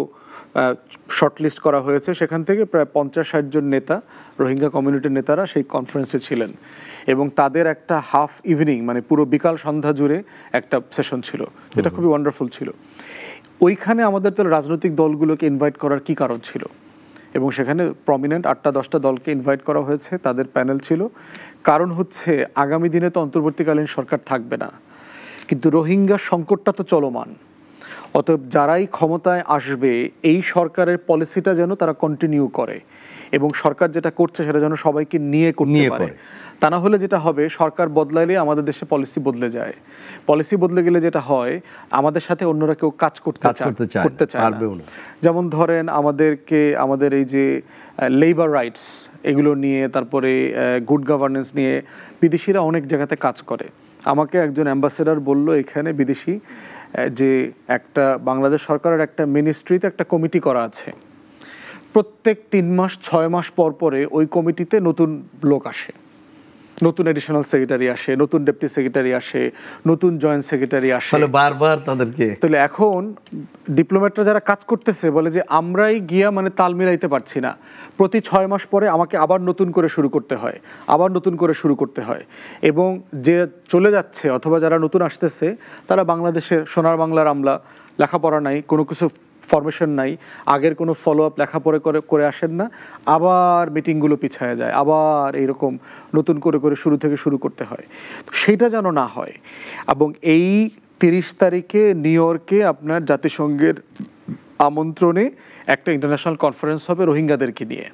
[SPEAKER 1] শর্টলিস্ট করা হয়েছে। সেখান থেকে প্রায় 50-60 জন নেতা, রোহিঙ্গা কমিউনিটির নেতারা সেই কনফারেন্সে ছিলেন, এবং তাদের একটা হাফ ইভিনিং, মানে পুরো বিকাল সন্ধ্যা জুড়ে একটা সেশন ছিল, যেটা খুবই ওয়ান্ডারফুল ছিল। ওইখানে আমাদের তো রাজনৈতিক দলগুলোকে ইনভাইট করার কি কারণ ছিল? এবং সেখানে প্রমিনেন্ট 8-10টা দলকে ইনভাইট করা হয়েছে, তাদের প্যানেল ছিল। কারণ হচ্ছে আগামী দিনে তো অন্তর্বর্তীকালীন সরকার থাকবে না, কিন্তু রোহিঙ্গা সংকটটা তো চলমান। অতএব যারাই ক্ষমতায় আসবে এই সরকারের পলিসিটা যেন তারা কন্টিনিউ করে, এবং সরকার যেটা করছে সেটা যেন সবাইকে নিয়ে করতে পারে। তা না হলে যেটা হবে, সরকার বদলাইলে আমাদের দেশে পলিসি বদলে যায়। পলিসি বদলে গেলে যেটা হয়, আমাদের সাথে অন্যরা কেউ কাজ করতে চায় না। যেমন ধরেন আমাদের এই যে লেবার রাইটস, এগুলো নিয়ে, তারপরে গুড গভর্নেন্স নিয়ে বিদেশিরা অনেক জায়গাতে কাজ করে। আমাকে একজন অ্যাম্বাসেডর বলল এখানে বিদেশি, যে একটা বাংলাদেশ সরকারের একটা মিনিস্ট্রিতে একটা কমিটি করা আছে, প্রত্যেক 3 মাস 6 মাস পর পরে ওই কমিটিতে নতুন লোক আসে, নতুন এডিশনাল সেক্রেটারি আসে, নতুন ডেপুটি সেক্রেটারি আসে, নতুন জয়েন্ট সেক্রেটারি আসে,
[SPEAKER 2] বারবার তাদেরকে।
[SPEAKER 1] তাহলে এখন ডিপ্লোম্যাটরা যারা কাজ করতেছে বলে যে আমরাই গিয়া তাল মিলাইতে পারছি না, প্রতি 6 মাস পরে আমাকে আবার নতুন করে শুরু করতে হয়, এবং যে চলে যাচ্ছে অথবা যারা নতুন আসতেছে তারা বাংলাদেশের সোনার বাংলার আমলা, লেখাপড়া নাই, কোনো কিছু ফরমেশন নাই, আগের কোনো ফলো আপ লেখাপড়া করে আসেন না, আবার মিটিংগুলো পিছায়া যায়, আবার এইরকম নতুন করে শুরু থেকে শুরু করতে হয়। তো সেটা যেন না হয়। এবং এই 30 তারিখে নিউ ইয়র্কে আপনার জাতিসংঘের আমন্ত্রণে একটা ইন্টারন্যাশনাল কনফারেন্স হবে রোহিঙ্গাদেরকে নিয়ে।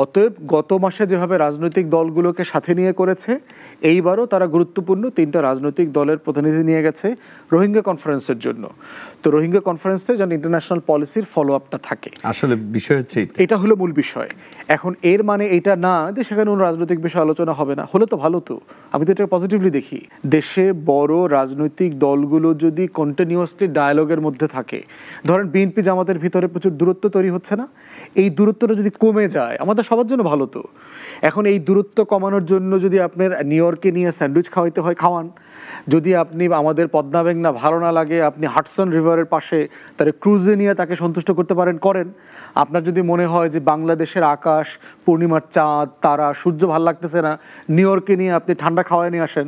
[SPEAKER 1] অতএব গত মাসে যেভাবে রাজনৈতিক দলগুলোকে সাথে নিয়ে করেছে, এইবারও তারা গুরুত্বপূর্ণ 3টা রাজনৈতিক দলের প্রতিনিধি নিয়ে গেছে রোহিঙ্গা কনফারেন্সের জন্য। তো রোহিঙ্গা কনফারেন্সে যেন ইন্টারন্যাশনাল পলিসির ফলো আপটা থাকে,
[SPEAKER 2] আসলে বিষয় হচ্ছে
[SPEAKER 1] এটা হলো মূল বিষয়। এখন এর মানে এটা না যে সেখানে কোনো রাজনৈতিক বিষয় আলোচনা হবে না, হলে তো ভালো। তো আমি তো এটা পজিটিভলি দেখি। দেশে বড় রাজনৈতিক দলগুলো যদি কন্টিনিউয়াসলি ডায়ালগের মধ্যে থাকে, ধরেন বিএনপি জামাতের ভিতরে প্রচুর দূরত্ব তৈরি হচ্ছে না, এই দূরত্বটা যদি কমে যায় আমাদের সবার জন্য ভালো। তো এখন এই দূরত্ব কমানোর জন্য যদি আপনার নিউ ইয়র্কে নিয়ে স্যান্ডউইচ খাওয়াইতে হয় খাওয়ান, যদি আপনি আমাদের পদ্মা মেঘনা ভালো না লাগে আপনি হাডসন রিভারের পাশে তার ক্রুজে নিয়ে তাকে সন্তুষ্ট করতে পারেন, করেন। আপনার যদি মনে হয় যে বাংলাদেশের আকাশ, পূর্ণিমার চাঁদ, তারা, সূর্য ভালো লাগতেছে না, নিউ ইয়র্কে নিয়ে আপনি ঠান্ডা খাওয়ায় নিয়ে আসেন,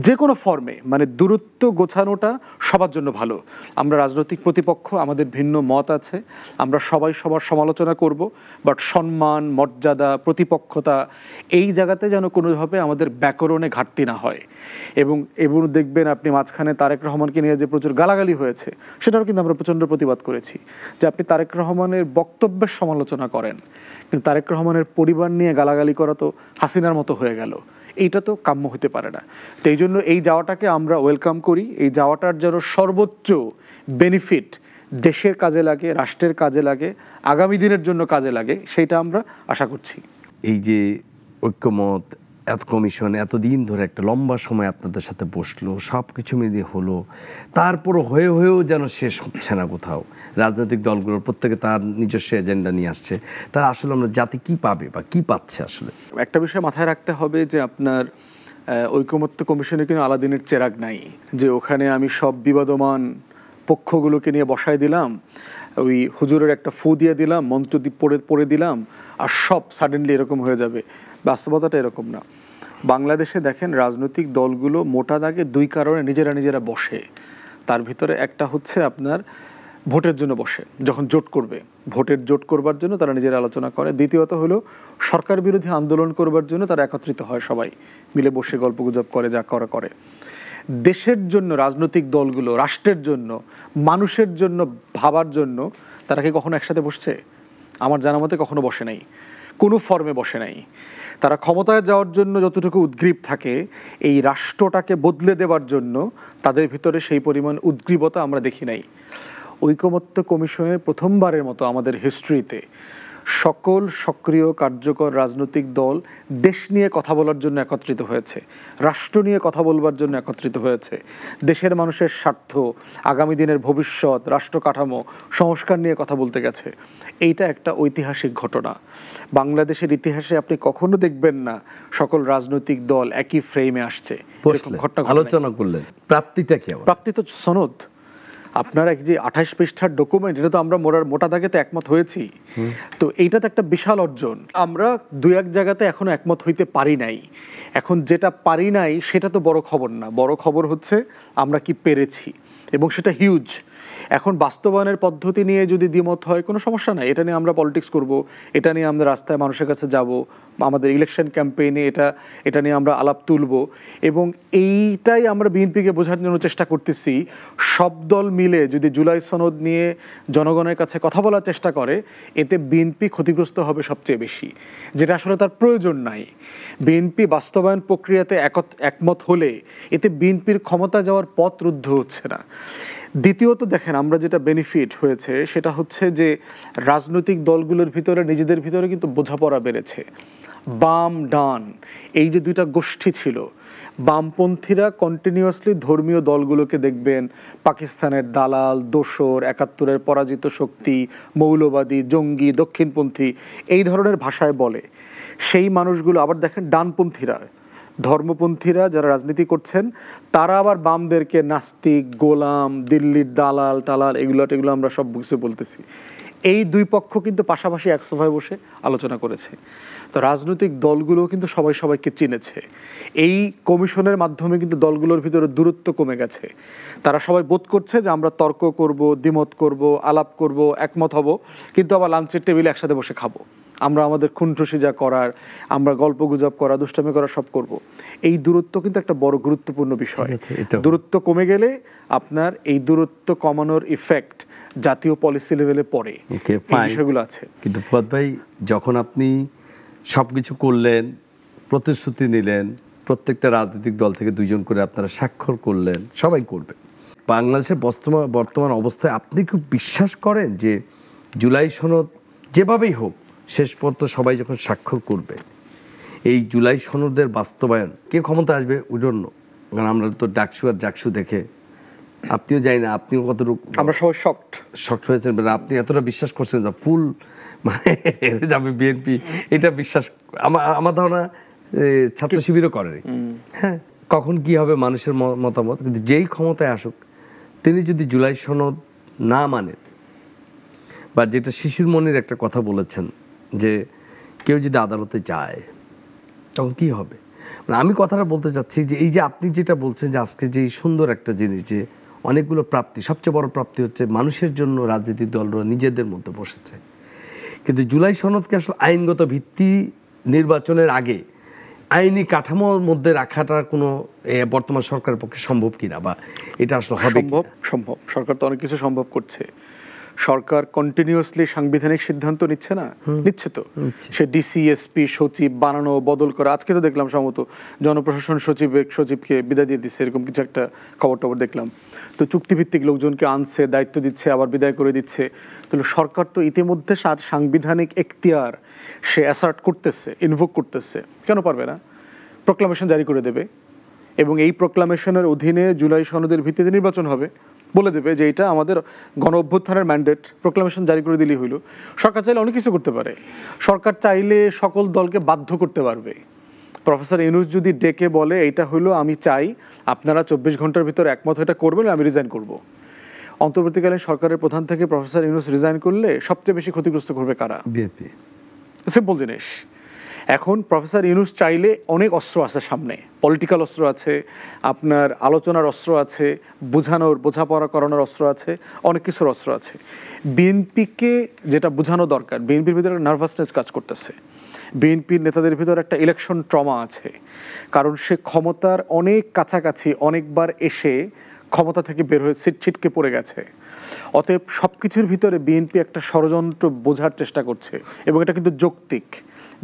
[SPEAKER 1] যে কোনো ফর্মে, মানে দূরত্ব গোছানোটা সবার জন্য ভালো। আমরা রাজনৈতিক প্রতিপক্ষ, আমাদের ভিন্ন মত আছে, আমরা সবাই সবার সমালোচনা করব, বাট সম্মান, মর্যাদা, প্রতিপক্ষতা এই জায়গাতে যেন কোনোভাবে আমাদের ব্যাকরণে ঘাটতি না হয়। এবং দেখবেন আপনি মাঝখানে তারেক রহমানকে নিয়ে যে প্রচুর গালাগালি হয়েছে, সেটাও কিন্তু আমরা প্রচণ্ড প্রতিবাদ করেছি, যে আপনি তারেক রহমানের বক্তব্যের সমালোচনা করেন, কিন্তু তারেক রহমানের পরিবার নিয়ে গালাগালি করা তো হাসিনার মতো হয়ে গেল। এইটা তো কাম্য হতে পারে না। তো এই জন্য এই যাওয়াটাকে আমরা ওয়েলকাম করি। এই যাওয়াটার যেন সর্বোচ্চ বেনিফিট দেশের কাজে লাগে, রাষ্ট্রের কাজে লাগে, আগামী দিনের জন্য কাজে লাগে, সেইটা আমরা আশা করছি।
[SPEAKER 2] এই যে ঐক্যমত, এত কমিশন এতদিন ধরে একটা লম্বা সময় আপনাদের সাথে বসলো, সব কিছু মিলিয়ে হলো, তারপরও হয়েও যেন শেষ হচ্ছে না কোথাও। রাজনৈতিক দলগুলোর প্রত্যেকে তার নিজস্ব এজেন্ডা নিয়ে আসছে, তারা আসলে আমরা জাতি কি পাবে বা কি পাচ্ছে? আসলে
[SPEAKER 1] একটা বিষয় মাথায় রাখতে হবে যে আপনার ঐকমত্য কমিশনে কিন্তু আলাদিনের চেরাগ নাই, যে ওখানে আমি সব বিবাদমান পক্ষগুলোকে নিয়ে বসায় দিলাম, ওই হুজুরের একটা ফু দিয়ে দিলাম, মন্ত্র পড়ে দিলাম, আর সব সাডেনলি এরকম হয়ে যাবে। বাস্তবতাটা এরকম না। বাংলাদেশে দেখেন রাজনৈতিক দলগুলো মোটা দাগে 2 কারণে নিজেরা বসে। তার ভিতরে একটা হচ্ছে আপনার ভোটের জন্য বসে, যখন জোট করবে, ভোটের জোট করবার জন্য তারা নিজেরা আলোচনা করে। দ্বিতীয়ত হলো সরকার বিরোধী আন্দোলন করবার জন্য তারা একত্রিত হয়, সবাই মিলে বসে গল্পগুজব করে, যা করে। দেশের জন্য রাজনৈতিক দলগুলো, রাষ্ট্রের জন্য, মানুষের জন্য ভাবার জন্য তারা কি কখনো একসাথে বসছে? আমার জানা মতে কখনো বসে নাই, কোনো ফর্মে বসে নাই। তারা ক্ষমতায় যাওয়ার জন্য যতটুকু উদ্গ্রীব থাকে, এই রাষ্ট্রটাকে বদলে দেবার জন্য তাদের ভিতরে সেই পরিমাণ উদ্গ্রীবতা আমরা দেখি নাই। ঐকমত্য কমিশনে প্রথমবারের মতো আমাদের হিস্ট্রিতে সকল সক্রিয় কার্যকর রাজনৈতিক দল দেশ নিয়ে কথা বলার জন্য একত্রিত হয়েছে, রাষ্ট্র নিয়ে কথা বলবার জন্য একত্রিত হয়েছে, দেশের মানুষের স্বার্থ, আগামী দিনের ভবিষ্যৎ, রাষ্ট্র কাঠামো, সংস্কার নিয়ে কথা বলতে গেছে। এইটা একটা ঐতিহাসিক ঘটনা। বাংলাদেশের ইতিহাসে আপনি কখনো দেখবেন না সকল রাজনৈতিক দল একই ফ্রেমে আসছে,
[SPEAKER 2] আলোচনা করলেন। প্রাপ্তিটা কি?
[SPEAKER 1] প্রাপ্তি তো সনদ। আপনার এক যে 28 পৃষ্ঠার ডকুমেন্ট, এটা তো আমরা মোটা দাগে তো একমত হয়েছি। তো এইটা তো একটা বিশাল অর্জন। আমরা 2-1 জায়গাতে এখনো একমত হইতে পারি নাই। এখন যেটা পারি নাই সেটা তো বড় খবর না, বড় খবর হচ্ছে আমরা কি পেরেছি, এবং সেটা হিউজ। এখন বাস্তবায়নের পদ্ধতি নিয়ে যদি দ্বিমত হয় কোনো সমস্যা নাই, এটা নিয়ে আমরা পলিটিক্স করব, এটা নিয়ে আমরা রাস্তায় মানুষের কাছে যাব, আমাদের ইলেকশন ক্যাম্পেইনে এটা নিয়ে আমরা আলাপ তুলব। এবং এইটাই আমরা বিএনপিকে বোঝার জন্য চেষ্টা করতেছি। সব দল মিলে যদি জুলাই সনদ নিয়ে জনগণের কাছে কথা বলার চেষ্টা করে, এতে বিএনপি ক্ষতিগ্রস্ত হবে সবচেয়ে বেশি, যেটা আসলে তার প্রয়োজন নাই। বিএনপি বাস্তবায়ন প্রক্রিয়াতে একমত হলে এতে বিএনপির ক্ষমতা যাওয়ার পথ রুদ্ধ হচ্ছে না। দ্বিতীয়ত দেখেন, আমরা যেটা বেনিফিট হয়েছে সেটা হচ্ছে যে রাজনৈতিক দলগুলোর ভিতরে নিজেদের ভিতরে কিন্তু বোঝাপড়া বেড়েছে। বাম ডান এই যে 2টা গোষ্ঠী ছিল, বামপন্থীরা কন্টিনিউয়াসলি ধর্মীয় দলগুলোকে দেখবেন পাকিস্তানের দালাল, দোসর, 71-এর পরাজিত শক্তি, মৌলবাদী, জঙ্গি, দক্ষিণপন্থী এই ধরনের ভাষায় বলে। সেই মানুষগুলো আবার দেখেন ডানপন্থীরা ধর্মপন্থীরা যারা রাজনীতি করছেন তারা আবার বামদেরকে নাস্তিক, গোলাম, দিল্লির দালাল টালাল এগুলো আমরা সব কিছু বলতেছি। এই দুই পক্ষ কিন্তু পাশাপাশি এক সোফায় বসে আলোচনা করেছে। তো রাজনৈতিক দলগুলো কিন্তু সবাই সবাইকে চিনেছে। এই কমিশনের মাধ্যমে কিন্তু দলগুলোর ভিতরে দূরত্ব কমে গেছে। তারা সবাই বোধ করছে যে আমরা তর্ক করব, দ্বিমত করব, আলাপ করব, একমত হব, কিন্তু আবার লাঞ্চের টেবিলে একসাথে বসে খাবো। আমরা আমাদের খুনটুসি যা করার, আমরা গল্প গুজব করা, দুষ্টামি করা সব করব। এই দূরত্ব কিন্তু একটা বড় গুরুত্বপূর্ণ বিষয়। দূরত্ব কমে গেলে আপনার এই দূরত্ব কমানোর ইফেক্ট জাতীয় পলিসি লেভেলে পড়ে, এই বিষয়গুলো আছে।
[SPEAKER 2] কিন্তু ফুয়াদ ভাই, যখন আপনি সব কিছু করলেন, প্রতিশ্রুতি নিলেন, প্রত্যেকটা রাজনৈতিক দল থেকে 2 জন করে আপনারা স্বাক্ষর করলেন, সবাই করবে, বাংলাদেশের বর্তমান অবস্থায় আপনি খুব বিশ্বাস করেন যে জুলাই সনদ যেভাবেই হোক শেষ পর্যন্ত সবাই যখন স্বাক্ষর করবে, এই জুলাই সনদের বাস্তবায়ন কে ক্ষমতা আসবে ওই জন্য? কারণ আমরা তো ডাকসু আর জাকসু দেখে, আপনিও জানি না আপনিও কতটুকু,
[SPEAKER 1] আমরা সবাই শকড
[SPEAKER 2] হয়েছেন, আপনি এতটা বিশ্বাস করছেন যে ফুল মানে হেরে যাবে বিএনপি, এটা বিশ্বাস আমার ধারণা ছাত্র শিবিরও করেনি। হ্যাঁ, কখন কি হবে মানুষের মতামত, কিন্তু যেই ক্ষমতায় আসুক তিনি যদি জুলাই সনদ না মানেন, বা যেটা শিশির মনির একটা কথা বলেছেন যে কেউ যদি আদালতে যায় তখন কি হবে, মানে আমি কথাটা বলতে চাচ্ছি যে এই যে আপনি যেটা বলছেন যে আজকে যে সুন্দর একটা জিনিস, যে অনেকগুলো প্রাপ্তি, সবচেয়ে বড় প্রাপ্তি হচ্ছে মানুষের জন্য রাজনৈতিক দলরা নিজেদের মধ্যে বসেছে। কিন্তু জুলাই সনদকে আসলে আইনগত ভিত্তি নির্বাচনের আগে আইনি কাঠামোর মধ্যে রাখাটা কোনো বর্তমান সরকারের পক্ষে সম্ভব কিনা, বা এটা আসলে হবে?
[SPEAKER 1] সম্ভব। সরকার তো অনেক কিছু সম্ভব করছে। সরকার কন্টিনিউয়াসলি সাংবিধানিক সিদ্ধান্ত নিচ্ছে তো। সে ডিসি, এসপি, সচিব বানানো, বদল করা। আজকে তো দেখলাম সম্ভবত জনপ্রশাসন সচিবকে বিদায় দিয়ে দিচ্ছে, এরকম কিছু একটা খবর দেখলাম। তো চুক্তিভিত্তিক লোকজনকে আনছে, দায়িত্ব দিচ্ছে, আবার বিদায় করে দিচ্ছে। তাহলে সরকার তো ইতিমধ্যে সাংবিধানিক এখতিয়ার সে অ্যাসার্ট করতেছে, ইনভোক করতেছে। কেন পারবে না? প্রোক্লামেশন জারি করে দেবে, এবং এই প্রোক্লামেশনের অধীনে জুলাই সনদের ভিত্তিতে নির্বাচন হবে। বলে দেবে যে এটা আমাদের গণ অভ্যুত্থানের ম্যান্ডেট, প্রোক্লামেশন জারি করে দিলেই হইল। সরকার চাইলে অনেক কিছু করতে পারে। সরকার চাইলে সকল দলকে বাধ্য করতে পারবে। প্রফেসর ইউনূস যদি ডেকে বলে এইটা হইলো আমি চাই আপনারা 24 ঘন্টার ভিতরে একমত এটা করবেন, আমি রিজাইন করব। অন্তর্বর্তীকালীন সরকারের প্রধান থেকে প্রফেসর ইউনূস রিজাইন করলে সবচেয়ে বেশি ক্ষতিগ্রস্ত করবে কারা?
[SPEAKER 2] বিএনপি।
[SPEAKER 1] সিম্পল জিনিস। এখন প্রফেসর ইউনূস চাইলে অনেক অস্ত্র আছে সামনে, পলিটিক্যাল অস্ত্র আছে, আপনার আলোচনার অস্ত্র আছে, বোঝাপড়া করানোর অস্ত্র আছে, অনেক কিছুর অস্ত্র আছে। বিএনপিকে যেটা বোঝানো দরকার, বিএনপির ভিতরে নার্ভাসনেস কাজ করতেছে, বিএনপির নেতাদের ভিতরে একটা ইলেকশন ট্রমা আছে, কারণ সে ক্ষমতার অনেক কাছাকাছি অনেকবার এসে ক্ষমতা থেকে বের হয়ে ছিটকে পড়ে গেছে। অতএব সব কিছুর ভিতরে বিএনপি একটা ষড়যন্ত্র বোঝার চেষ্টা করছে, এবং এটা কিন্তু যৌক্তিক।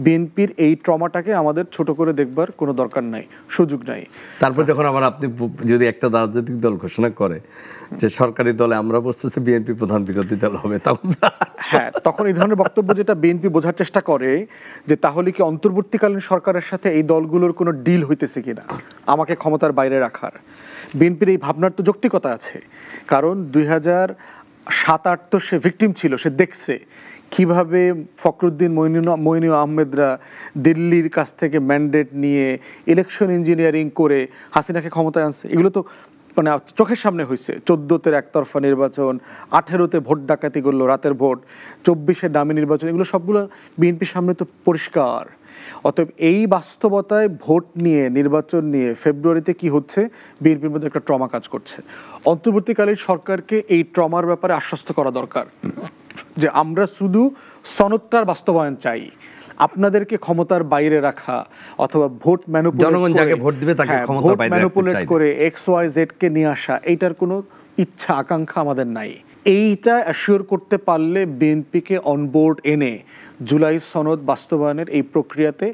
[SPEAKER 1] বিএনপির এই ট্রমাটাকে আমাদের ছোট করে দেখবার কোনো দরকার নাই, সুযোগ নাই।
[SPEAKER 2] তারপর যখন আবার আপনি যদি একটা রাজনৈতিক দল ঘোষণা করে যে সরকারি দলে আমরা বসতেছি, বিএনপি প্রধান বিরোধী দল হবে,
[SPEAKER 1] তখন এই ধরনের বক্তব্য যেটা বিএনপি বোঝার চেষ্টা করে যে তাহলে কি অন্তর্বর্তীকালীন সরকারের সাথে এই দলগুলোর কোনো ডিল হইতেছে কিনা আমাকে ক্ষমতার বাইরে রাখার। বিএনপির এই ভাবনার তো যৌক্তিকতা আছে, কারণ 2007-08 তো সে ভিকটিম ছিল, সে দেখছে কিভাবে ফখরুদ্দিন মইনু আহমেদরা দিল্লির কাছ থেকে ম্যান্ডেট নিয়ে ইলেকশন ইঞ্জিনিয়ারিং করে হাসিনাকে ক্ষমতায় আনছে। এগুলো তো মানে চোখের সামনে হয়েছে। 14-তে একতরফা নির্বাচন, 18-তে ভোট ডাকাতি করলো, রাতের ভোট, 24-এ ডামি নির্বাচন, এগুলো সবগুলো বিএনপির সামনে তো পরিষ্কার। অতএব এই বাস্তবতায় ভোট নিয়ে, নির্বাচন নিয়ে ফেব্রুয়ারিতে কি হচ্ছে, বিএনপির মধ্যে একটা ট্রমা কাজ করছে। অন্তর্বর্তীকালীন সরকারকে এই ট্রমার ব্যাপারে আশ্বস্ত করা দরকার যে আমরা শুধু সনদটার বাস্তবায়ন চাই, আপনাদেরকে ক্ষমতার বাইরে রাখা অথবা ভোট ম্যানিপুলেট করে XYZ কে নিয়ে আসা, এইটার কোনো ইচ্ছা আকাঙ্ক্ষা আমাদের নাই। এইটা অ্যাসিওর করতে পারলে বিএনপিকে অনবোর্ড এনে জুলাই সনদ বাস্তবায়নের এই প্রক্রিয়াতে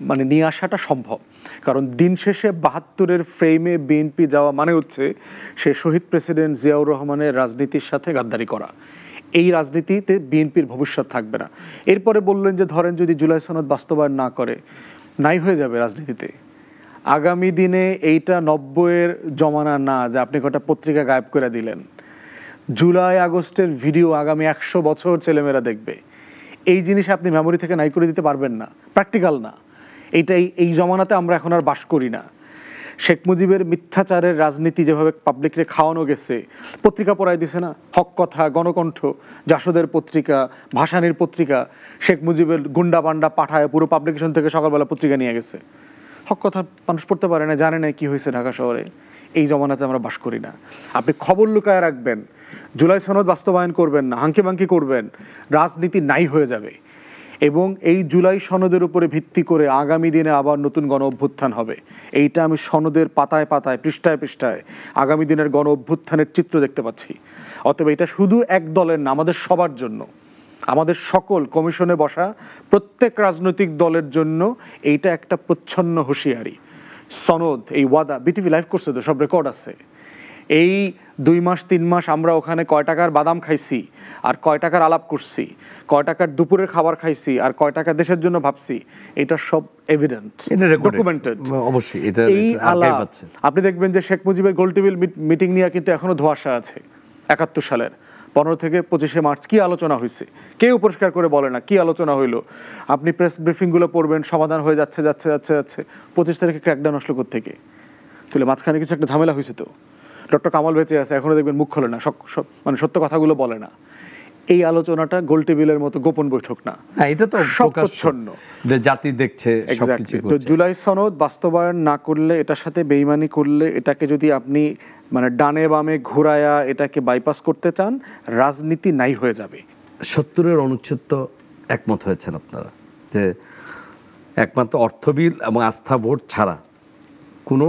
[SPEAKER 1] মানে নিয়ে আসাটা সম্ভব। কারণ দিন শেষে 72-এর ফ্রেমে বিএনপি যাওয়া মানে হচ্ছে সে শহীদ প্রেসিডেন্ট জিয়াউর রহমানের রাজনীতির সাথে গাদ্দারি করা। এই রাজনীতিতে বিএনপির ভবিষ্যৎ থাকবে না। এরপরে বললেন যে ধরেন যদি জুলাই সনদ বাস্তবায়ন না করে, নাই হয়ে যাবে রাজনীতিতে। আগামী দিনে এইটা 90-এর জমানা না যে আপনি কটা পত্রিকা গায়েব করে দিলেন। জুলাই আগস্টের ভিডিও আগামী 100 বছর ছেলেমেয়েরা দেখবে। এই জিনিস আপনি মেমোরি থেকে নাই করে দিতে পারবেন না, প্র্যাকটিক্যাল না। এই জমানাতে আমরা এখন আর বাস করি না। শেখ মুজিবের মিথ্যাচারের রাজনীতি যেভাবে পাবলিকরে খাওয়ানো গেছে, পত্রিকা পড়াই দিছে না, হক কথা, গণকণ্ঠ, জাসদের পত্রিকা, ভাসানীর পত্রিকা, শেখ মুজিবের গুন্ডা বান্ডা পাঠায় পুরো পাবলিকেশন থেকে সকালবেলা পত্রিকা নিয়ে গেছে। হক কথা মানুষ পড়তে পারে না, জানে না কি হয়েছে ঢাকা শহরে। এই জমানাতে আমরা বাস করি না। আপনি খবর লুকায় রাখবেন, জুলাই সনদ বাস্তবায়ন করবেন না, হাঙ্কি বাঙ্কি করবেন, রাজনীতি নাই হয়ে যাবে। এবং এই জুলাই সনদের উপরে ভিত্তি করে আগামী দিনে আবার নতুন গণ অভ্যুত্থান হবে। এইটা আমি সনদের পাতায় পাতায়, পৃষ্ঠায় পৃষ্ঠায় আগামী দিনের গণ অভ্যুত্থানের চিত্র দেখতে পাচ্ছি। অতএব এটা শুধু এক দলের না, আমাদের সবার জন্য, আমাদের সকল কমিশনে বসা প্রত্যেক রাজনৈতিক দলের জন্য এইটা একটা প্রচ্ছন্ন হুঁশিয়ারি। সনদ, এই ওয়াদা, বিটিভি লাইভ করছে তো, সব রেকর্ড আছে। এই 2 মাস 3 মাস আমরা ওখানে কয় টাকার বাদাম খাইছি আর কয় টাকার আলাপ করছি, কয় টাকার দুপুরের খাবার খাইছি আর কয় টাকা দেশের জন্য ভাবছি, এটা সব এভিডেন্ট, ডকুমেন্টেড।
[SPEAKER 2] অবশ্যই এটা
[SPEAKER 1] এই আলাপ আপনি দেখবেন যে শেখ মুজিবের গোলটেবিল মিটিং নিয়ে কিন্তু এখনো ধোঁয়াশা আছে। 71 সালের 15 থেকে 25 মার্চ কি আলোচনা হয়েছে কেউ পরিষ্কার করে বলে না কি আলোচনা হইলো। আপনি প্রেস ব্রিফিংগুলো পড়বেন, সমাধান হয়ে যাচ্ছে যাচ্ছে যাচ্ছে যাচ্ছে 25 তারিখে ক্র্যাকডাউন আসলো কোত্থেকে? তাহলে মাঝখানে কিছু একটা ঝামেলা হয়েছে তো। ডক্টর কামাল বেঁচে আছে, এখনো দেখবেন মুখ খোলে না, মানে সত্য কথাগুলো বলে না। এই আলোচনাটা গোলটেবিলের মতো গোপন বৈঠক না,
[SPEAKER 2] এটা তো
[SPEAKER 1] প্রচ্ছন্ন,
[SPEAKER 2] জাতি দেখছে সবকিছু।
[SPEAKER 1] তো জুলাই সনদ বাস্তবায়ন না করলে, এটার সাথে বেইমানি করলে, এটাকে যদি আপনি মানে ডানে বামে ঘুরায়া এটাকে বাইপাস করতে চান, রাজনীতি নাই হয়ে যাবে।
[SPEAKER 2] 70-এর অনুচ্ছেদ তো একমত হয়েছেন আপনারা যে একমাত্র অর্থ বিল এবং আস্থা ভোট ছাড়া কোনো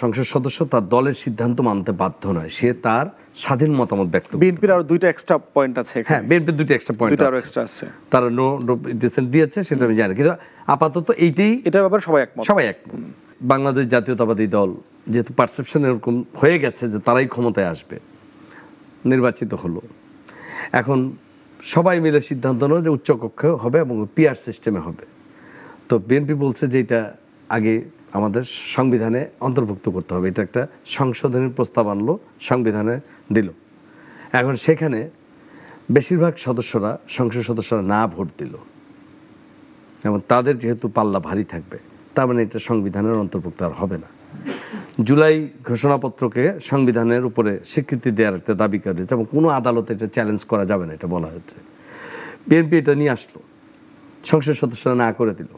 [SPEAKER 2] সংসদ সদস্য তার দলের সিদ্ধান্ত মানতে বাধ্য নয়, সে তার স্বাধীন মতামত ব্যক্ত।
[SPEAKER 1] বিএনপির আরো 2টা এক্সট্রা পয়েন্ট আছে।
[SPEAKER 2] হ্যাঁ, বিএনপির 2টা এক্সট্রা পয়েন্ট আছে, তারা নো ডিসেন্ট দিয়েছে, সেটা আমি জানি। কিন্তু আপাতত এইটাই,
[SPEAKER 1] এটার ব্যাপারে সবাই একমত।
[SPEAKER 2] বাংলাদেশ জাতীয়তাবাদী দল যেহেতু পারসেপশন এরকম হয়ে গেছে যে তারাই ক্ষমতায় আসবে, নির্বাচিত হলো, এখন সবাই মিলে সিদ্ধান্ত নেয় যে উচ্চকক্ষে হবে এবং পিআর সিস্টেমে হবে। তো বিএনপি বলছে যে এটা আগে আমাদের সংবিধানে অন্তর্ভুক্ত করতে হবে, এটা একটা সংশোধনের প্রস্তাব আনলো, সংবিধানে দিল। এখন সেখানে বেশিরভাগ সদস্যরা, সংসদ সদস্যরা না ভোট দিল এবং তাদের যেহেতু পাল্লা ভারী থাকবে, তার মানে এটা সংবিধানের অন্তর্ভুক্ত আর হবে না। জুলাই ঘোষণাপত্রকে সংবিধানের উপরে স্বীকৃতি দেওয়ার একটা দাবি করেছে এবং কোনো আদালতে এটা চ্যালেঞ্জ করা যাবে না, এটা বলা হচ্ছে। বিএনপি এটা নিয়ে আসলো, সংসদ সদস্যরা না করে দিল।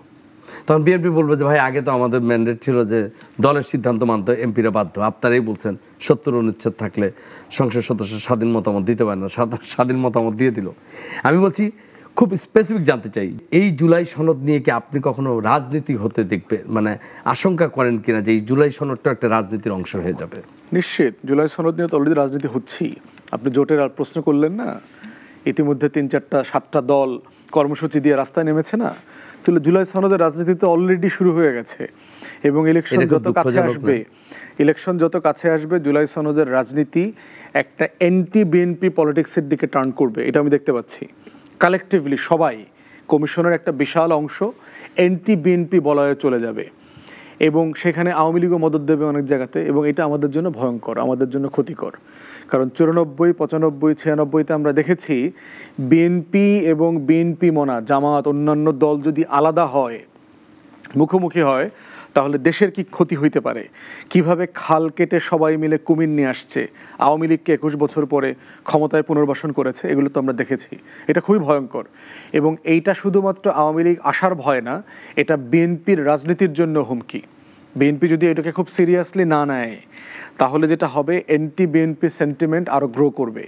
[SPEAKER 2] তখন বিএনপি বলবে যে ভাই আগে তো আমাদের ম্যান্ডেট ছিল যে দলের সিদ্ধান্ত মানতে এমপিরা বাধ্য, আপনারাই বলছেন 70 অনুচ্ছেদ থাকলে সংসদ সদস্য স্বাধীন মতামত দিতে পারে না, স্বাধীন মতামত দিয়ে দিল। আমি বলছি খুব স্পেসিফিক জানতে চাই, এই জুলাই সনদ নিয়ে কি আপনি কখনো রাজনীতি হতে দেখবে, মানে আশঙ্কা করেন কিনা যে এই জুলাই সনদটা একটা রাজনীতির অংশ হয়ে যাবে?
[SPEAKER 1] নিশ্চিত, জুলাই সনদ নিয়ে তো অলরেডি রাজনীতি হচ্ছেই। আপনি জোটের আর প্রশ্ন করলেন না, ইতিমধ্যে 3-4টা 7টা দল কর্মসূচি দিয়ে রাস্তায় নেমেছে না? তাহলে জুলাই সনদের রাজনীতি তো অলরেডি শুরু হয়ে গেছে এবং ইলেকশন যত কাছে আসবে জুলাই সনদের রাজনীতি একটা এন্টি বিএনপি পলিটিক্সের দিকে টার্ন করবে, এটা আমি দেখতে পাচ্ছি। কালেকটিভলি সবাই, কমিশনের একটা বিশাল অংশ এন্টি বিএনপি বলয়ে চলে যাবে এবং সেখানে আওয়ামী লীগও মদত দেবে অনেক জায়গাতে, এবং এটা আমাদের জন্য ভয়ঙ্কর, আমাদের জন্য ক্ষতিকর। কারণ 94, 95, 96-তে আমরা দেখেছি বিএনপি এবং বিএনপি মনা জামাত অন্যান্য দল যদি আলাদা হয়, মুখোমুখি হয়, তাহলে দেশের কি ক্ষতি হইতে পারে। কিভাবে খাল কেটে সবাই মিলে কুমির নিয়ে আসছে, আওয়ামী লীগকে 21 বছর পরে ক্ষমতায় পুনর্বাসন করেছে, এগুলো তো আমরা দেখেছি। এটা খুবই ভয়ঙ্কর এবং এইটা শুধুমাত্র আওয়ামী লীগ আসার ভয় না, এটা বিএনপির রাজনীতির জন্য হুমকি। বিএনপি যদি এটাকে খুব সিরিয়াসলি না নেয় তাহলে যেটা হবে, এন্টি বিএনপি সেন্টিমেন্ট আরও গ্রো করবে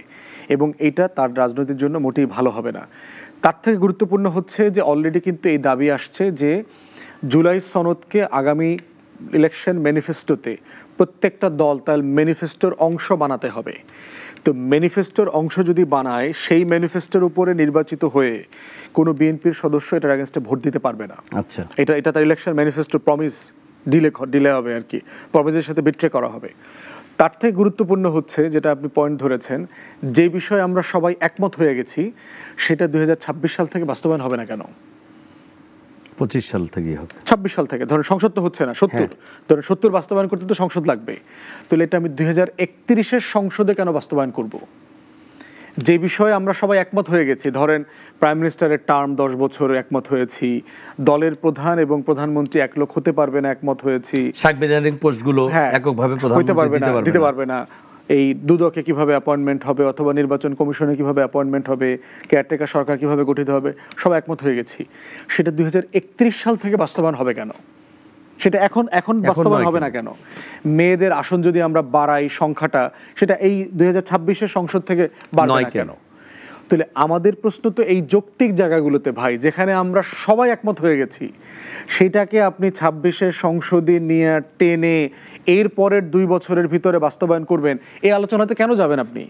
[SPEAKER 1] এবং এটা তার রাজনীতির জন্য মোটেই ভালো হবে না। তার থেকে গুরুত্বপূর্ণ হচ্ছে যে অলরেডি কিন্তু এই দাবি আসছে যে জুলাই সনদকে আগামী ইলেকশন ম্যানিফেস্টোতে প্রত্যেকটা দল তার ম্যানিফেস্টোর অংশ বানাতে হবে। তো ম্যানিফেস্টোর অংশ যদি বানায়, সেই ম্যানিফেস্টোর উপরে নির্বাচিত হয়ে কোনো বিএনপির সদস্য এটার এগেনস্টে ভোট দিতে পারবে না।
[SPEAKER 2] আচ্ছা,
[SPEAKER 1] এটা তার ইলেকশন ম্যানিফেস্টো প্রমিস ডিলে হবে আর কি, প্রমিসের সাথে বিট্রে করা হবে। তার থেকে গুরুত্বপূর্ণ হচ্ছে যেটা আপনি পয়েন্ট ধরেছেন, যে বিষয়ে আমরা সবাই একমত হয়ে গেছি, সেটা 2026 সাল থেকে বাস্তবায়ন হবে না কেন?
[SPEAKER 2] 25 সাল থেকেই হবে,
[SPEAKER 1] 26 সাল থেকে। ধরেন সংসদ তো হচ্ছে না, 70, ধরেন 70 বাস্তবায়ন করতে তো সংসদ লাগবে, তাহলে এটা আমি 2031-এর সংসদে কেন বাস্তবায়ন করব? যে বিষয়ে আমরা সবাই একমত হয়ে গেছি, ধরেন প্রাইম মিনিস্টারের টার্ম 10 বছর একমত হয়েছি, দলের প্রধান এবং প্রধানমন্ত্রী এক লোক হতে পারবে না একমত হয়েছি,
[SPEAKER 2] সাংবিধানিক পোস্টগুলো এককভাবে
[SPEAKER 1] হতে পারবে না, দিতে পারবে না, এই দুদকে কিভাবে অ্যাপয়েন্টমেন্ট হবে অথবা নির্বাচন কমিশনে কিভাবে অ্যাপয়েন্টমেন্ট হবে, কেয়ারটেকার সরকার কিভাবে গঠিত হবে, সব একমত হয়ে গেছি। সেটা 2031 সাল থেকে বাস্তবায়ন হবে কেন? সেটা এখন বাস্তবায়ন হবে না কেন? মেয়েদের আসন যদি আমরা বাড়াই সংখ্যাটা, সেটা এই 2026-এর সংসদ থেকে বাড়বে না কেন? তাহলে আমাদের প্রশ্ন তো এই যৌক্তিক জায়গাগুলোতে ভাই, যেখানে আমরা সবাই একমত হয়ে গেছি, সেটাকে আপনি 26-এর সংসদে নিয়ে টেনে এর পরের 2 বছরের ভিতরে বাস্তবায়ন করবেন, এই আলোচনাতে কেন যাবেন আপনি?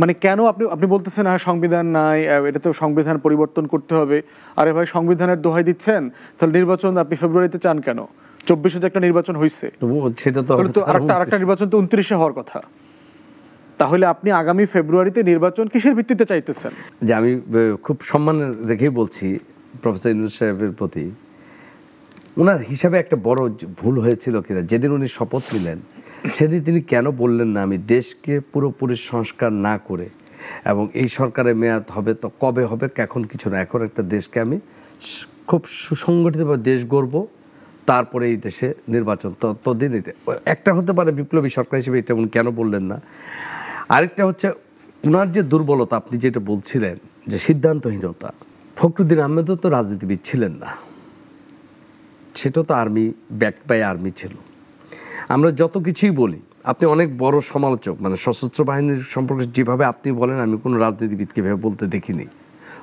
[SPEAKER 1] মানে কেন আপনি বলতেছেন হ্যাঁ সংবিধান নাই, এটা তো সংবিধান পরিবর্তন করতে হবে। আরে ভাই, সংবিধানের দোহাই দিচ্ছেন, তাহলে নির্বাচন আপনি ফেব্রুয়ারিতে চান কেন? 24-এ তো একটা নির্বাচন হয়েছে,
[SPEAKER 2] সেটা তো
[SPEAKER 1] আরেকটা নির্বাচন তো 29-এ হওয়ার কথা। তাহলে আপনি আগামী ফেব্রুয়ারিতে নির্বাচন কিসের ভিত্তিতে চাইতেছেন?
[SPEAKER 2] যে আমি খুব সম্মান রেখেই বলছি প্রফেসর ইউনূস সাহেবের প্রতি, ওনার হিসাবে একটা বড় ভুল হয়েছিল কিনা, যেদিন উনি শপথ নিলেন সেদিন তিনি কেন বললেন না আমি দেশকে পুরোপুরি সংস্কার না করে, এবং এই সরকারের মেয়াদ হবে তো কবে হবে এখন কিছু না, এখন একটা দেশকে আমি খুব সুসংগঠিতভাবে দেশ গড়ব, তারপরে এই দেশে নির্বাচন ততদিন। একটা হতে পারে বিপ্লবী সরকার হিসেবে, এটা উনি কেন বললেন না? আরেকটা হচ্ছে ওনার যে দুর্বলতা, আপনি যেটা বলছিলেন যে সিদ্ধান্তহীনতা, ফখরুদ্দিন আহমেদও তো রাজনীতিবিদ ছিলেন না, সেটাও তো আর্মি ব্যাকড বাই আর্মি ছিল। আমরা যত কিছুই বলি, আপনি অনেক বড় সমালোচক, মানে সশস্ত্র বাহিনীর সম্পর্কে যেভাবে আপনি বলেন আমি কোনো রাজনীতিবিদকে ভেবে বলতে দেখিনি,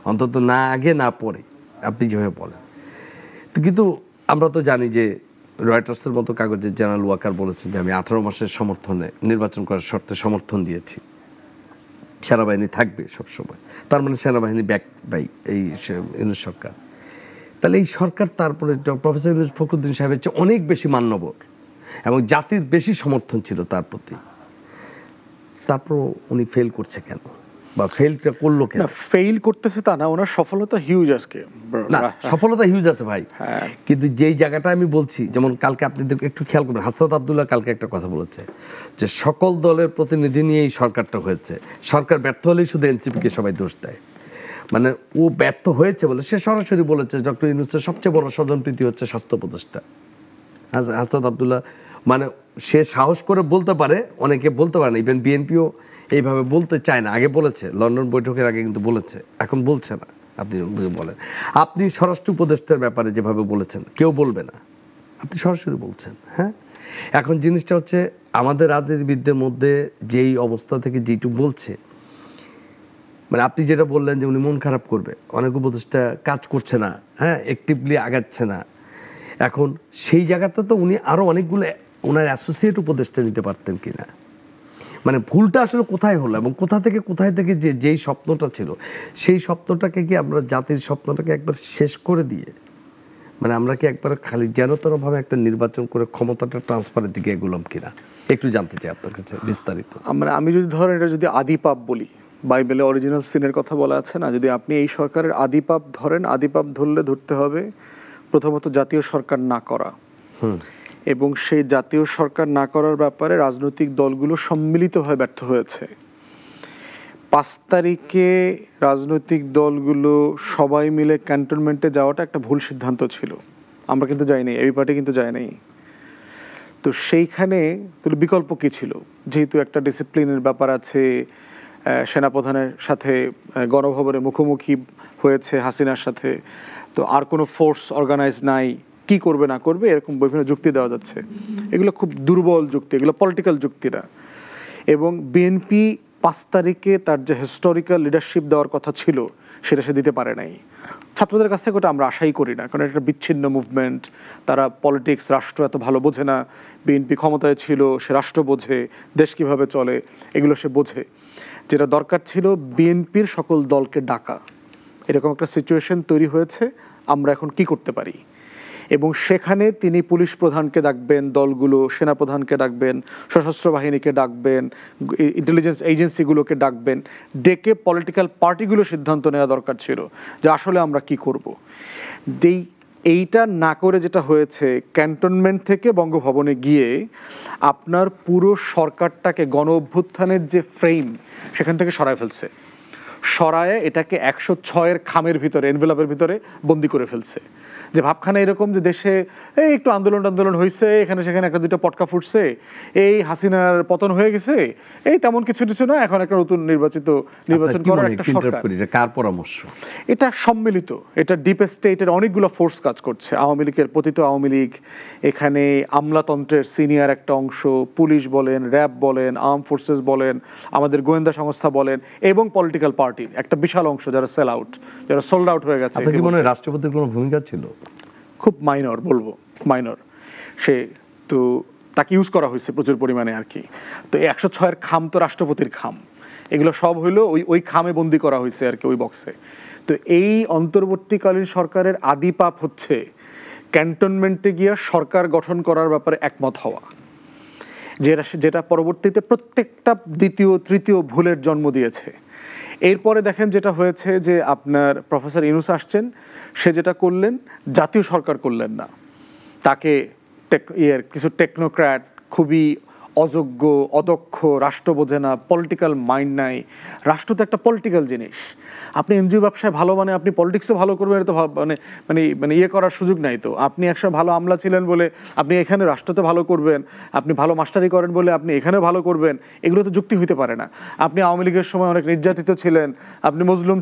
[SPEAKER 2] অন্তত না আগে না পরে আপনি যেভাবে বলেন। কিন্তু আমরা তো জানি যে রয়টার্সের মতো কাগজের জেনারেল ওয়াকার বলেছেন যে আমি 18 মাসের সমর্থনে নির্বাচন করার শর্তে সমর্থন দিয়েছি, সেনাবাহিনী থাকবে সবসময়। তার মানে সেনাবাহিনী ব্যাক বাই এই ইউনূস সরকার। তাহলে এই সরকার তারপরে প্রফেসর ইউনূস ফখরুদ্দিন সাহেবের চেয়ে অনেক বেশি মান্যবর এবং জাতির বেশি সমর্থন ছিল তার প্রতি, তারপর উনি ফেল করছে কেন, বা ফেলটা করলো কেন?
[SPEAKER 1] ফেইল করতেছে তা না, ওনার সফলতা হিউজ আজকে।
[SPEAKER 2] না, সফলতা হিউজ আছে ভাই, কিন্তু যেই জায়গাটা আমি বলছি, যেমন কালকে আপনি একটু খেয়াল করবেন, হাসনাত আব্দুল্লাহ কালকে একটা কথা বলেছে যে সকল দলের প্রতিনিধি নিয়ে এই সরকারটা হয়েছে, সরকার ব্যর্থ হলেই শুধু এনসিপিকে সবাই দোষ দেয়। মানে ও ব্যর্থ হয়েছে বলে সে সরাসরি বলেছে ডক্টর ইউনূসের সবচেয়ে বড় স্বজনপ্রীতি হচ্ছে স্বাস্থ্য উপদেষ্টা হাসনাত আব্দুল্লাহ। মানে সে সাহস করে বলতে পারে, অনেকে বলতে পারে না, ইভেন বিএনপিও এইভাবে বলতে চায় না। আগে বলেছে, লন্ডন বৈঠকের আগে কিন্তু বলেছে, এখন বলছে না। আপনি বলেন, আপনি স্বরাষ্ট্র উপদেষ্টার ব্যাপারে যেভাবে বলেছেন কেউ বলবে না, আপনি সরাসরি বলছেন। হ্যাঁ, এখন জিনিসটা হচ্ছে আমাদের রাজনীতিবিদদের মধ্যে যেই অবস্থা থেকে যেটুকু বলছে, মানে আপনি যেটা বললেন যে উনি মন খারাপ করবে, অনেক উপদেষ্টা কাজ করছে না, হ্যাঁ, অ্যাক্টিভলি আগাচ্ছে না। এখন সেই জায়গাতে তো উনি আরও অনেকগুলো ওনার অ্যাসোসিয়েট উপদেষ্টা নিতে পারতেন কিনা। মানে ভুলটা আসলে কোথায় হলো এবং কোথায় থেকে যেই স্বপ্নটা ছিল সেই স্বপ্নটাকে কি আমরা জাতির স্বপ্নটাকে একবার শেষ করে দিয়ে, মানে আমরা কি একবার খালি যেনতরভাবে একটা নির্বাচন করে ক্ষমতাটা ট্রান্সফারের দিকে এগুলাম কিনা, একটু জানতে চাই আপনার কাছে বিস্তারিত।
[SPEAKER 1] আমি যদি ধরেন এটা যদি আদি পাপ বলি, বাইবেলে অরিজিনাল সিনের কথা বলা আছে না, যদি আপনি এই সরকারের আদি পাপ ধরেন, আদি পাপ ধরতে হবে প্রথমত জাতীয় সরকার না করা, এবং সেই জাতীয় সরকার না করার ব্যাপারে রাজনৈতিক দলগুলো সম্মিলিতভাবে ব্যর্থ হয়েছে। 5 তারিখে রাজনৈতিক দলগুলো সবাই মিলে ক্যান্টনমেন্টে যাওয়াটা একটা ভুল সিদ্ধান্ত ছিল। আমরা কিন্তু যাইনি, এই পার্টি কিন্তু যায় নাই। তো সেইখানে বিকল্প কী ছিল? যেহেতু একটা ডিসিপ্লিনের ব্যাপার আছে, সেনাপ্রধানের সাথে গণভবনে মুখোমুখি হয়েছে হাসিনার সাথে, তো আর কোনো ফোর্স অর্গানাইজ নাই, কি করবে না করবে এরকম বিভিন্ন যুক্তি দেওয়া যাচ্ছে। এগুলো খুব দুর্বল যুক্তি, এগুলো পলিটিক্যাল যুক্তিরা। এবং বিএনপি 5 তারিখে তার যে হিস্টোরিক্যাল লিডারশিপ দেওয়ার কথা ছিল সেটা সে দিতে পারে নাই। ছাত্রদের কাছ থেকে ওটা আমরা আশাই করি না, কারণ এটা বিচ্ছিন্ন মুভমেন্ট, তারা পলিটিক্স রাষ্ট্র এত ভালো বোঝে না। বিএনপি ক্ষমতায় ছিল, সে রাষ্ট্র বোঝে, দেশ কিভাবে চলে এগুলো সে বোঝে। যেটা দরকার ছিল বিএনপির সকল দলকে ডাকা, এরকম একটা সিচুয়েশন তৈরি হয়েছে, আমরা এখন কি করতে পারি। এবং সেখানে তিনি পুলিশ প্রধানকে ডাকবেন, দলগুলো সেনাপ্রধানকে ডাকবেন, সশস্ত্র বাহিনীকে ডাকবেন, ইন্টেলিজেন্স এজেন্সিগুলোকে ডাকবেন, ডেকে পলিটিক্যাল পার্টিগুলো সিদ্ধান্ত নেওয়া দরকার ছিল যে আসলে আমরা কি করব। যেই এইটা না করে যেটা হয়েছে, ক্যান্টনমেন্ট থেকে বঙ্গভবনে গিয়ে আপনার পুরো সরকারটাকে গণ অভ্যুত্থানের যে ফ্রেম সেখান থেকে সরায় ফেলছে, সরায়ে এটাকে 106-এর খামের ভিতরে, এনভেলপের ভিতরে বন্দি করে ফেলছে। যে ভাবখানা এরকম যে দেশে এই একটু আন্দোলন হয়েছে, এখানে সেখানে একটা দুইটা পটকা ফুটছে, এই হাসিনার পতন হয়ে গেছে, এই তেমন কিছু না, এখন একটা নতুন নির্বাচন করার একটা সরকার।
[SPEAKER 2] কার পরামর্শ?
[SPEAKER 1] এটা সম্মিলিত, এটা ডিপ স্টেটের অনেকগুলো ফোর্স কাজ করছে। আওয়ামী লীগের পতিত আওয়ামী লীগ, এখানে আমলাতন্ত্রের সিনিয়র একটা অংশ, পুলিশ বলেন, র্যাব বলেন, আর্ম ফোর্সেস বলেন, আমাদের গোয়েন্দা সংস্থা বলেন, এবং পলিটিক্যাল পার্টির একটা বিশাল অংশ যারা সেল আউট, যারা সোল্ড আউট হয়ে গেছে।
[SPEAKER 2] আপনার কি মনে হয় রাষ্ট্রপতির কোনো ভূমিকা ছিল?
[SPEAKER 1] খুব মাইনর, বলবো মাইনর। সে তো তাকে ইউজ করা হয়েছে প্রচুর পরিমাণে আর কি। তো 106-এর খাম তো রাষ্ট্রপতির খাম, এগুলো সব হইলো ওই খামে বন্দি করা হয়েছে আর কি, ওই বক্সে। তো এই অন্তর্বর্তীকালীন সরকারের আদি পাপ হচ্ছে ক্যান্টনমেন্টে গিয়ে সরকার গঠন করার ব্যাপারে একমত হওয়া, যেটা পরবর্তীতে প্রত্যেকটা দ্বিতীয় তৃতীয় ভুলের জন্ম দিয়েছে। এরপরে দেখেন যেটা হয়েছে যে আপনার প্রফেসর ইউনূস আসছেন, সে যেটা করলেন, জাতীয় সরকার করলেন না, তাকে কিছু টেকনোক্র্যাট, খুবই অযোগ্য অদক্ষ, রাষ্ট্র বোঝে না, পলিটিক্যাল মাইন্ড নাই। রাষ্ট্র তো একটা পলিটিক্যাল জিনিস। আপনি এনজিও ব্যবসায় ভালো, মানে আপনি পলিটিক্সও ভালো করবেন, এটা তো মানে মানে মানে ইয়ে করার সুযোগ নাই। তো আপনি একসময় ভালো আমলা ছিলেন বলে আপনি এখানে রাষ্ট্রতে ভালো করবেন, আপনি ভালো মাস্টারি করেন বলে আপনি এখানেও ভালো করবেন, এগুলো তো যুক্তি হইতে পারে না। আপনি আওয়ামী লীগের সময় অনেক নির্যাতিত ছিলেন, আপনি মজলুম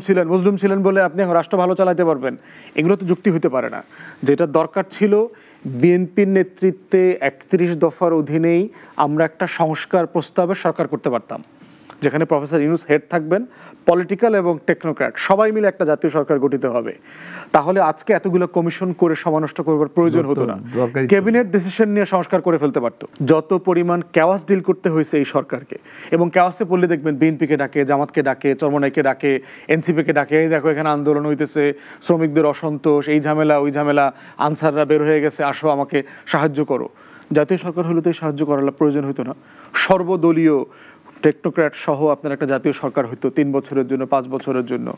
[SPEAKER 1] ছিলেন বলে আপনি এখন রাষ্ট্র ভালো চালাতে পারবেন, এগুলো তো যুক্তি হইতে পারে না। যেটা দরকার ছিল, বিএনপির নেতৃত্বে 31 দফার অধীনেই আমরা একটা সংস্কার প্রস্তাবের সরকার করতে পারতাম, যেখানে প্রফেসর ইউনূস হেড থাকবেন, পলিটিক্যাল এবং টেকনোক্র্যাট সবাই মিলে একটা জাতীয় সরকার গঠিত হবে। তাহলে আজকে এতগুলো কমিশন করে সমানষ্ট করবার প্রয়োজন হতো না, ক্যাবিনেট ডিসিশন নিয়ে সংস্কার করে ফেলতে পারতো। যত পরিমাণ ক্যাওয়াস ডিল করতে হয়েছে এই সরকারকে, এবং ক্যাওয়াসে পড়লে দেখবেন বিএনপিকে ডাকে, জামাতকে ডাকে, চরমনাইকে ডাকে, এনসিপিকে ডাকে, এই দেখো এখানে আন্দোলন হইতেছে, শ্রমিকদের অসন্তোষ, এই ঝামেলা ওই ঝামেলা, আনসাররা বের হয়ে গেছে, আসো আমাকে সাহায্য করো। জাতীয় সরকার হলে তো এই সাহায্য করার প্রয়োজন হতো না। সর্বদলীয় টেকনোক্র্যাট সহ আপনার একটা জাতীয় সরকার হইতো 3 বছরের জন্য, 5 বছরের জন্য,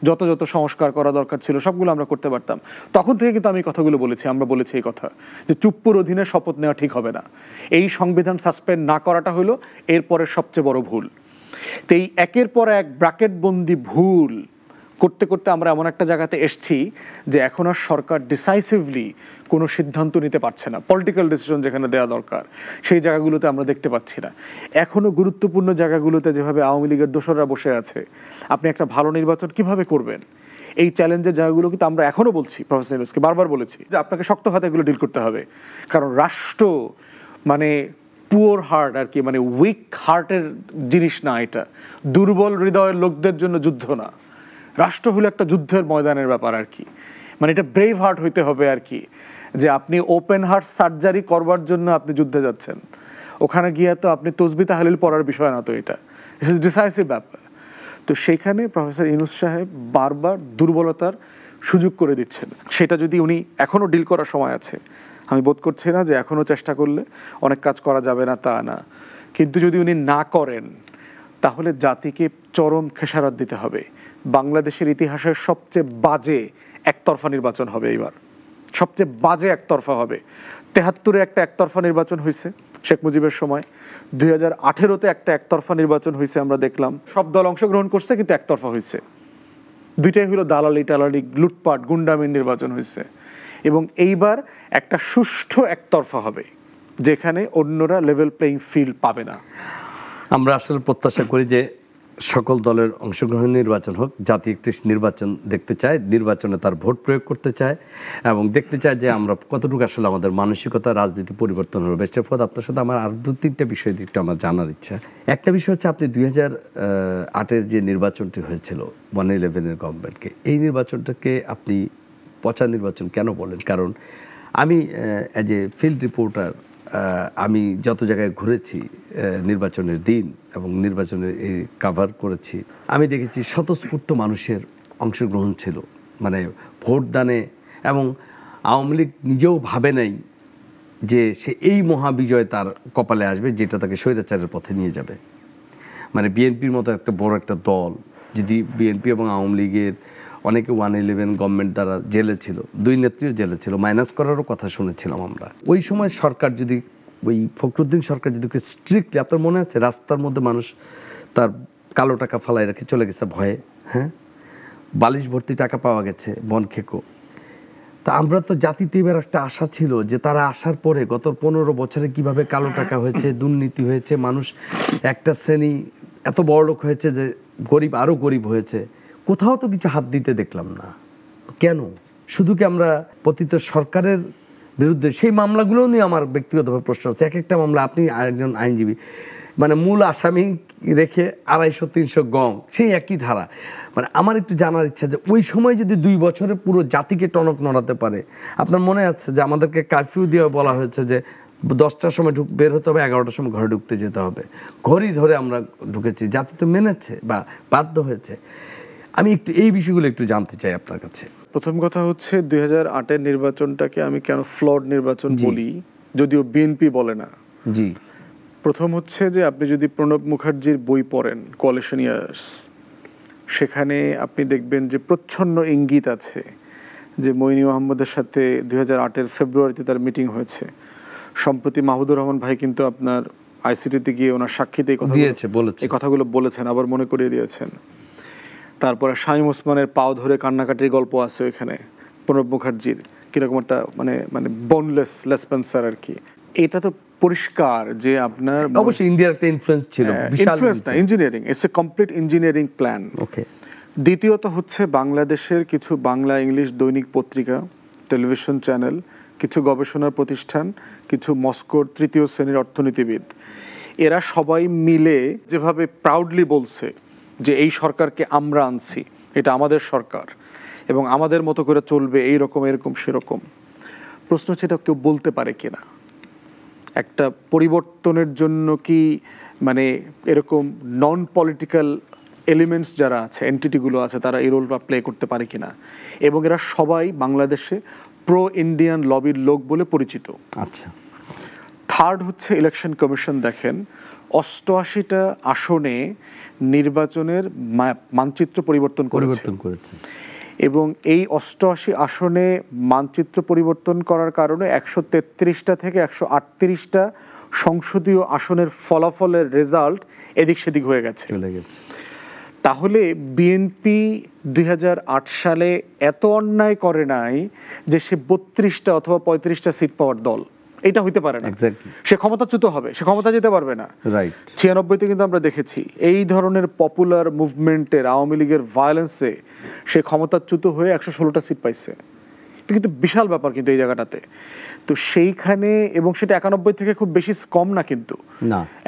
[SPEAKER 1] যত সংস্কার করা দরকার ছিল সবগুলো আমরা করতে পারতাম। তখন থেকে কিন্তু আমি কথাগুলো বলেছি, আমরা বলেছি এই কথা যে চুপ্পুর অধীনে শপথ নেওয়া ঠিক হবে না। এই সংবিধান সাসপেন্ড না করাটা হলো এরপরের সবচেয়ে বড় ভুল। তো এই একের পর এক ব্র্যাকেটবন্দি ভুল করতে করতে আমরা এমন একটা জায়গাতে এসছি যে এখন আর সরকার ডিসাইসিভলি কোনো সিদ্ধান্ত নিতে পারছে না। পলিটিক্যাল ডিসিশন যেখানে দেওয়া দরকার সেই জায়গাগুলোতে আমরা দেখতে পাচ্ছি না। এখনও গুরুত্বপূর্ণ জায়গাগুলোতে যেভাবে আওয়ামী লীগের দোসররা বসে আছে, আপনি একটা ভালো নির্বাচন কিভাবে করবেন, এই চ্যালেঞ্জের জায়গাগুলো কিন্তু আমরা এখনও বলছি, প্রফেসর ইউনূসকে বারবার বলেছি যে আপনাকে শক্ত হাতে এগুলো ডিল করতে হবে। কারণ রাষ্ট্র মানে পুয়ার হার্ট আর কি, মানে উইক হার্টের জিনিস না, এটা দুর্বল হৃদয়ের লোকদের জন্য যুদ্ধ না। রাষ্ট্র হলো একটা যুদ্ধের ময়দানের ব্যাপার আর কি, মানে এটা ব্রেভ হার্ট হইতে হবে আর কি, যে আপনি ওপেন হার্ট সার্জারি করবার জন্য আপনি যুদ্ধে যাচ্ছেন, ওখানে গিয়ে তো আপনি তসবিহ তাহলিল পড়ার বিষয় না, তো এটা ডিসাইসিভ ব্যাপার। তো সেইখানে প্রফেসর ইউনূস সাহেব বারবার দুর্বলতার সুযোগ করে দিচ্ছেন। সেটা যদি উনি এখনও ডিল করার সময় আছে, আমি বোধ করছি না যে এখনও চেষ্টা করলে অনেক কাজ করা যাবে না, তা না। কিন্তু যদি উনি না করেন তাহলে জাতিকে চরম খেসারত দিতে হবে। বাংলাদেশের ইতিহাসের সবচেয়ে বাজে একতরফা নির্বাচন হবে এইবার, সবচেয়ে বাজে একতরফা হবে। 73-এ একটা একতরফা নির্বাচন হয়েছে শেখ মুজিবের সময়, 2018-তে একটা একতরফা নির্বাচন হয়েছে, আমরা দেখলাম সব দল অংশগ্রহণ করছে কিন্তু একতরফা হয়েছে। দুইটাই হলো দালালি টালালি লুটপাট গুন্ডামির নির্বাচন হয়েছে। এবং এইবার একটা সুষ্ঠু একতরফা হবে যেখানে অন্যরা লেভেল প্লেইং ফিল্ড পাবে না।
[SPEAKER 2] আমরা আসলে প্রত্যাশা করি যে সকল দলের অংশগ্রহণ নির্বাচন হোক, জাতি একটি নির্বাচন দেখতে চায়, নির্বাচনে তার ভোট প্রয়োগ করতে চায় এবং দেখতে চায় যে আমরা কতটুকু আসলে আমাদের মানসিকতা রাজনীতি পরিবর্তন হবে। বেস্টারফদ আপনার সাথে আমার আর 2-3টা বিষয় দিকটা আমার জানার ইচ্ছা। একটা বিষয় হচ্ছে আপনি 2008-এর যে নির্বাচনটি হয়েছিল 111-এর গভর্নমেন্টকে, এই নির্বাচনটাকে আপনি পচা নির্বাচন কেন বলেন? কারণ আমি অ্যাজ এ ফিল্ড রিপোর্টার আমি যত জায়গায় ঘুরেছি নির্বাচনের দিন এবং নির্বাচনের এই কাভার করেছি, আমি দেখেছি স্বতঃস্ফূর্ত মানুষের অংশগ্রহণ ছিল, মানে ভোটদানে। এবং আওয়ামী লীগ নিজেও ভাবে নাই যে সে এই মহাবিজয় তার কপালে আসবে যেটা তাকে স্বৈরাচারের পথে নিয়ে যাবে। মানে বিএনপির মতো একটা বড় একটা দল যদি বিএনপি এবং আওয়ামী লীগের অনেকে 111 গভর্নমেন্ট দ্বারা জেলে ছিল, 2 নেত্রীও জেলে ছিল, মাইনাস করারও কথা শুনেছিলাম আমরা। ওই সময় সরকার যদি, ওই ফখরুদ্দিন সরকার যদি স্ট্রিক্টলি, আপনার মনে আছে রাস্তার মধ্যে মানুষ তার কালো টাকা ফালাই রেখে চলে গেছে ভয়ে, হ্যাঁ, বালিশ ভর্তি টাকা পাওয়া গেছে বনখেকো। তা আমরা তো জাতিতে এবার একটা আশা ছিল যে তারা আসার পরে গত 15 বছরে কিভাবে কালো টাকা হয়েছে, দুর্নীতি হয়েছে, মানুষ একটা শ্রেণী এত বড় লোক হয়েছে যে গরিব আরও গরিব হয়েছে, কোথাও তো কিছু হাত দিতে দেখলাম না। কেন? শুধু কি আমরা পতিত সরকারের বিরুদ্ধে? সেই মামলাগুলো নিয়ে আমার ব্যক্তিগতভাবে প্রশ্ন আছে। এক একটা মামলা, আপনি একজন আইনজীবী, মানে মূল আসামি রেখে 250-300 গং, সেই একই ধারা। মানে আমার একটু জানার ইচ্ছা যে ওই সময় যদি 2 বছরে পুরো জাতিকে টনক নড়াতে পারে। আপনার মনে আছে যে আমাদেরকে কারফিউ দিয়ে বলা হয়েছে যে 10টার সময় বের হতে হবে, 11টার সময় ঘরে ঢুকতে যেতে হবে, ঘড়ি ধরে আমরা ঢুকেছি, জাতি তো মেনেছে বা বাধ্য হয়েছে। আমি একটু এই বিষয়গুলো একটু জানতে চাই আপনার কাছে।
[SPEAKER 1] প্রথম কথা হচ্ছে 2008-এর নির্বাচনটাকে আমি কেন ফ্লড নির্বাচন বলি, যদিও বিএনপি বলে না।
[SPEAKER 2] জি,
[SPEAKER 1] প্রথম হচ্ছে যে আপনি যদি প্রণব মুখার্জির বই পড়েন কোয়ালিশন ইয়ার্স, সেখানে আপনি দেখবেন যে প্রচ্ছন্ন ইঙ্গিত আছে যে মইনি আহমদের সাথে 2008-এর ফেব্রুয়ারিতে তার মিটিং হয়েছে। সম্প্রতি মাহমুদুর রহমান ভাই কিন্তু আপনার আইসিটিতে গিয়ে ওনার সাক্ষীতে এই কথাগুলো বলেছেন, আবার মনে করিয়ে দিয়েছেন। তারপরে শামীম ওসমানের পাও ধরে কান্নাকাটির গল্প আছে ওইখানে প্রণব মুখার্জির, কিরকম একটা মানে মানে বোনলেস লেসপেন্সার আর কি। এটা তো পরিষ্কার যে আপনার
[SPEAKER 2] অবশ্যই ইন্ডিয়ার একটা ইনফ্লুয়েন্স ছিল, বিশাল
[SPEAKER 1] ইনফ্লুয়েন্স না, engineering, it's a complete engineering plan.
[SPEAKER 2] Okay.
[SPEAKER 1] দ্বিতীয়ত হচ্ছে বাংলাদেশের কিছু বাংলা ইংলিশ দৈনিক পত্রিকা, টেলিভিশন চ্যানেল, কিছু গবেষণা প্রতিষ্ঠান, কিছু মস্কোর 3য় শ্রেণীর অর্থনীতিবিদ, এরা সবাই মিলে যেভাবে প্রাউডলি বলছে যে এই সরকারকে আমরা আনছি, এটা আমাদের সরকার এবং আমাদের মতো করে চলবে, এই রকম এরকম সেরকম। প্রশ্ন হচ্ছে এটা কেউ বলতে পারে কিনা? একটা পরিবর্তনের জন্য কি মানে এরকম নন পলিটিক্যাল এলিমেন্টস যারা আছে, এন্টিটিগুলো আছে, তারা এই রোলটা প্লে করতে পারে কিনা? এবং এরা সবাই বাংলাদেশে প্রো ইন্ডিয়ান লবির লোক বলে পরিচিত।
[SPEAKER 2] আচ্ছা।
[SPEAKER 1] থার্ড হচ্ছে ইলেকশন কমিশন দেখেন 88টা আসনে নির্বাচনের মানচিত্র পরিবর্তন করেছে এবং এই 88 আসনে মানচিত্র পরিবর্তন করার কারণে 133টা থেকে 138টা সংসদীয় আসনের ফলাফলের রেজাল্ট এদিক সেদিক হয়ে গেছে,
[SPEAKER 2] চলে গেছে।
[SPEAKER 1] তাহলে বিএনপি 2008 সালে এত অন্যায় করে নাই যে সে 32টা অথবা 35টা সিট পাওয়ার দল, এটা হইতে পারে না। সে ক্ষমতাচ্যুত হবে, সে ক্ষমতা যেতে পারবে না। 96তে কিন্তু আমরা দেখেছি এই ধরনের পপুলার মুভমেন্টের, আওয়ামী লীগের ভায়োলেন্সে সে ক্ষমতাচ্যুত হয়ে 116টা সিট পাইছে। এটা কিন্তু বিশাল ব্যাপার কিন্তু এই জায়গাটাতে। তো সেইখানে, এবং সেটা 91 থেকে খুব বেশি কম না, কিন্তু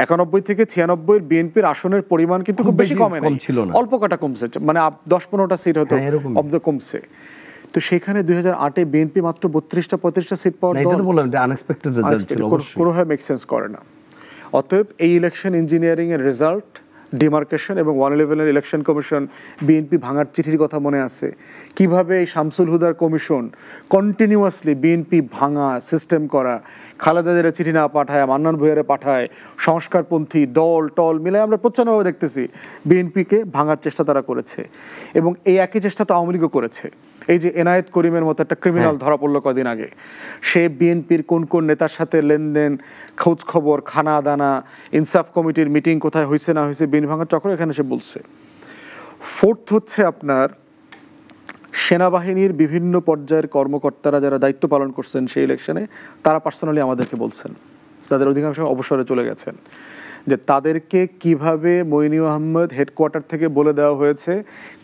[SPEAKER 1] 91 থেকে 96 বিএনপির আসনের পরিমাণ কিন্তু খুব বেশি কমে নাই, অল্প কটা কমছে, মানে 10-15টা সিট হয়তো কমছে। তো সেখানে 2008-এ বিএনপি মাত্র 32টা-35টা সিট পাওয়ার দল, এটা তো বললাম আনএক্সপেক্টেড রেজাল্ট ছিল, কোনোভাবে মেক সেন্স করে না। অতএব এই ইলেকশন ইঞ্জিনিয়ারিং এর রেজাল্ট, ডিমার্কেশন এবং 111-এর ইলেকশন কমিশন বিএনপি ভাঙার চিঠির কথা মনে আছে, কিভাবে এই শামসুল হুদার কমিশন কন্টিনিউয়াসলি বিএনপি ভাঙা, সিস্টেম করা, খালেদা জিয়ার চিঠি না পাঠায় মান্নান ভূঁইয়ারে পাঠায়, সংস্কারপন্থী দল টল মিলে আমরা প্রচ্ছন্নভাবে দেখতেছি বিএনপিকে ভাঙার চেষ্টা তারা করেছে। এবং এই একই চেষ্টা তো আওয়ামী লীগও করেছে। এই যে এনায়েত করিমের মতো একটা ক্রিমিনাল ধরা পড়লো কদিন আগে, সে বিএনপির কোন কোন নেতার সাথে লেনদেন, খোঁজ খবর, খানা দানা, ইনসাফ কমিটির মিটিং কোথায় হয়েছে না হয়েছে, বিএনপি ভাঙার চক্র এখানে সে বলছে। ফোর্থ হচ্ছে আপনার সেনাবাহিনীর বিভিন্ন পর্যায়ের কর্মকর্তারা যারা দায়িত্ব পালন করছেন সেই ইলেকশনে, তারা পার্সোনালি আমাদেরকে বলছেন, তাদের অধিকাংশ অবসরে চলে গেছেন, যে তাদেরকে কিভাবে মইনি আহমদ হেডকোয়ার্টার থেকে বলে দেওয়া হয়েছে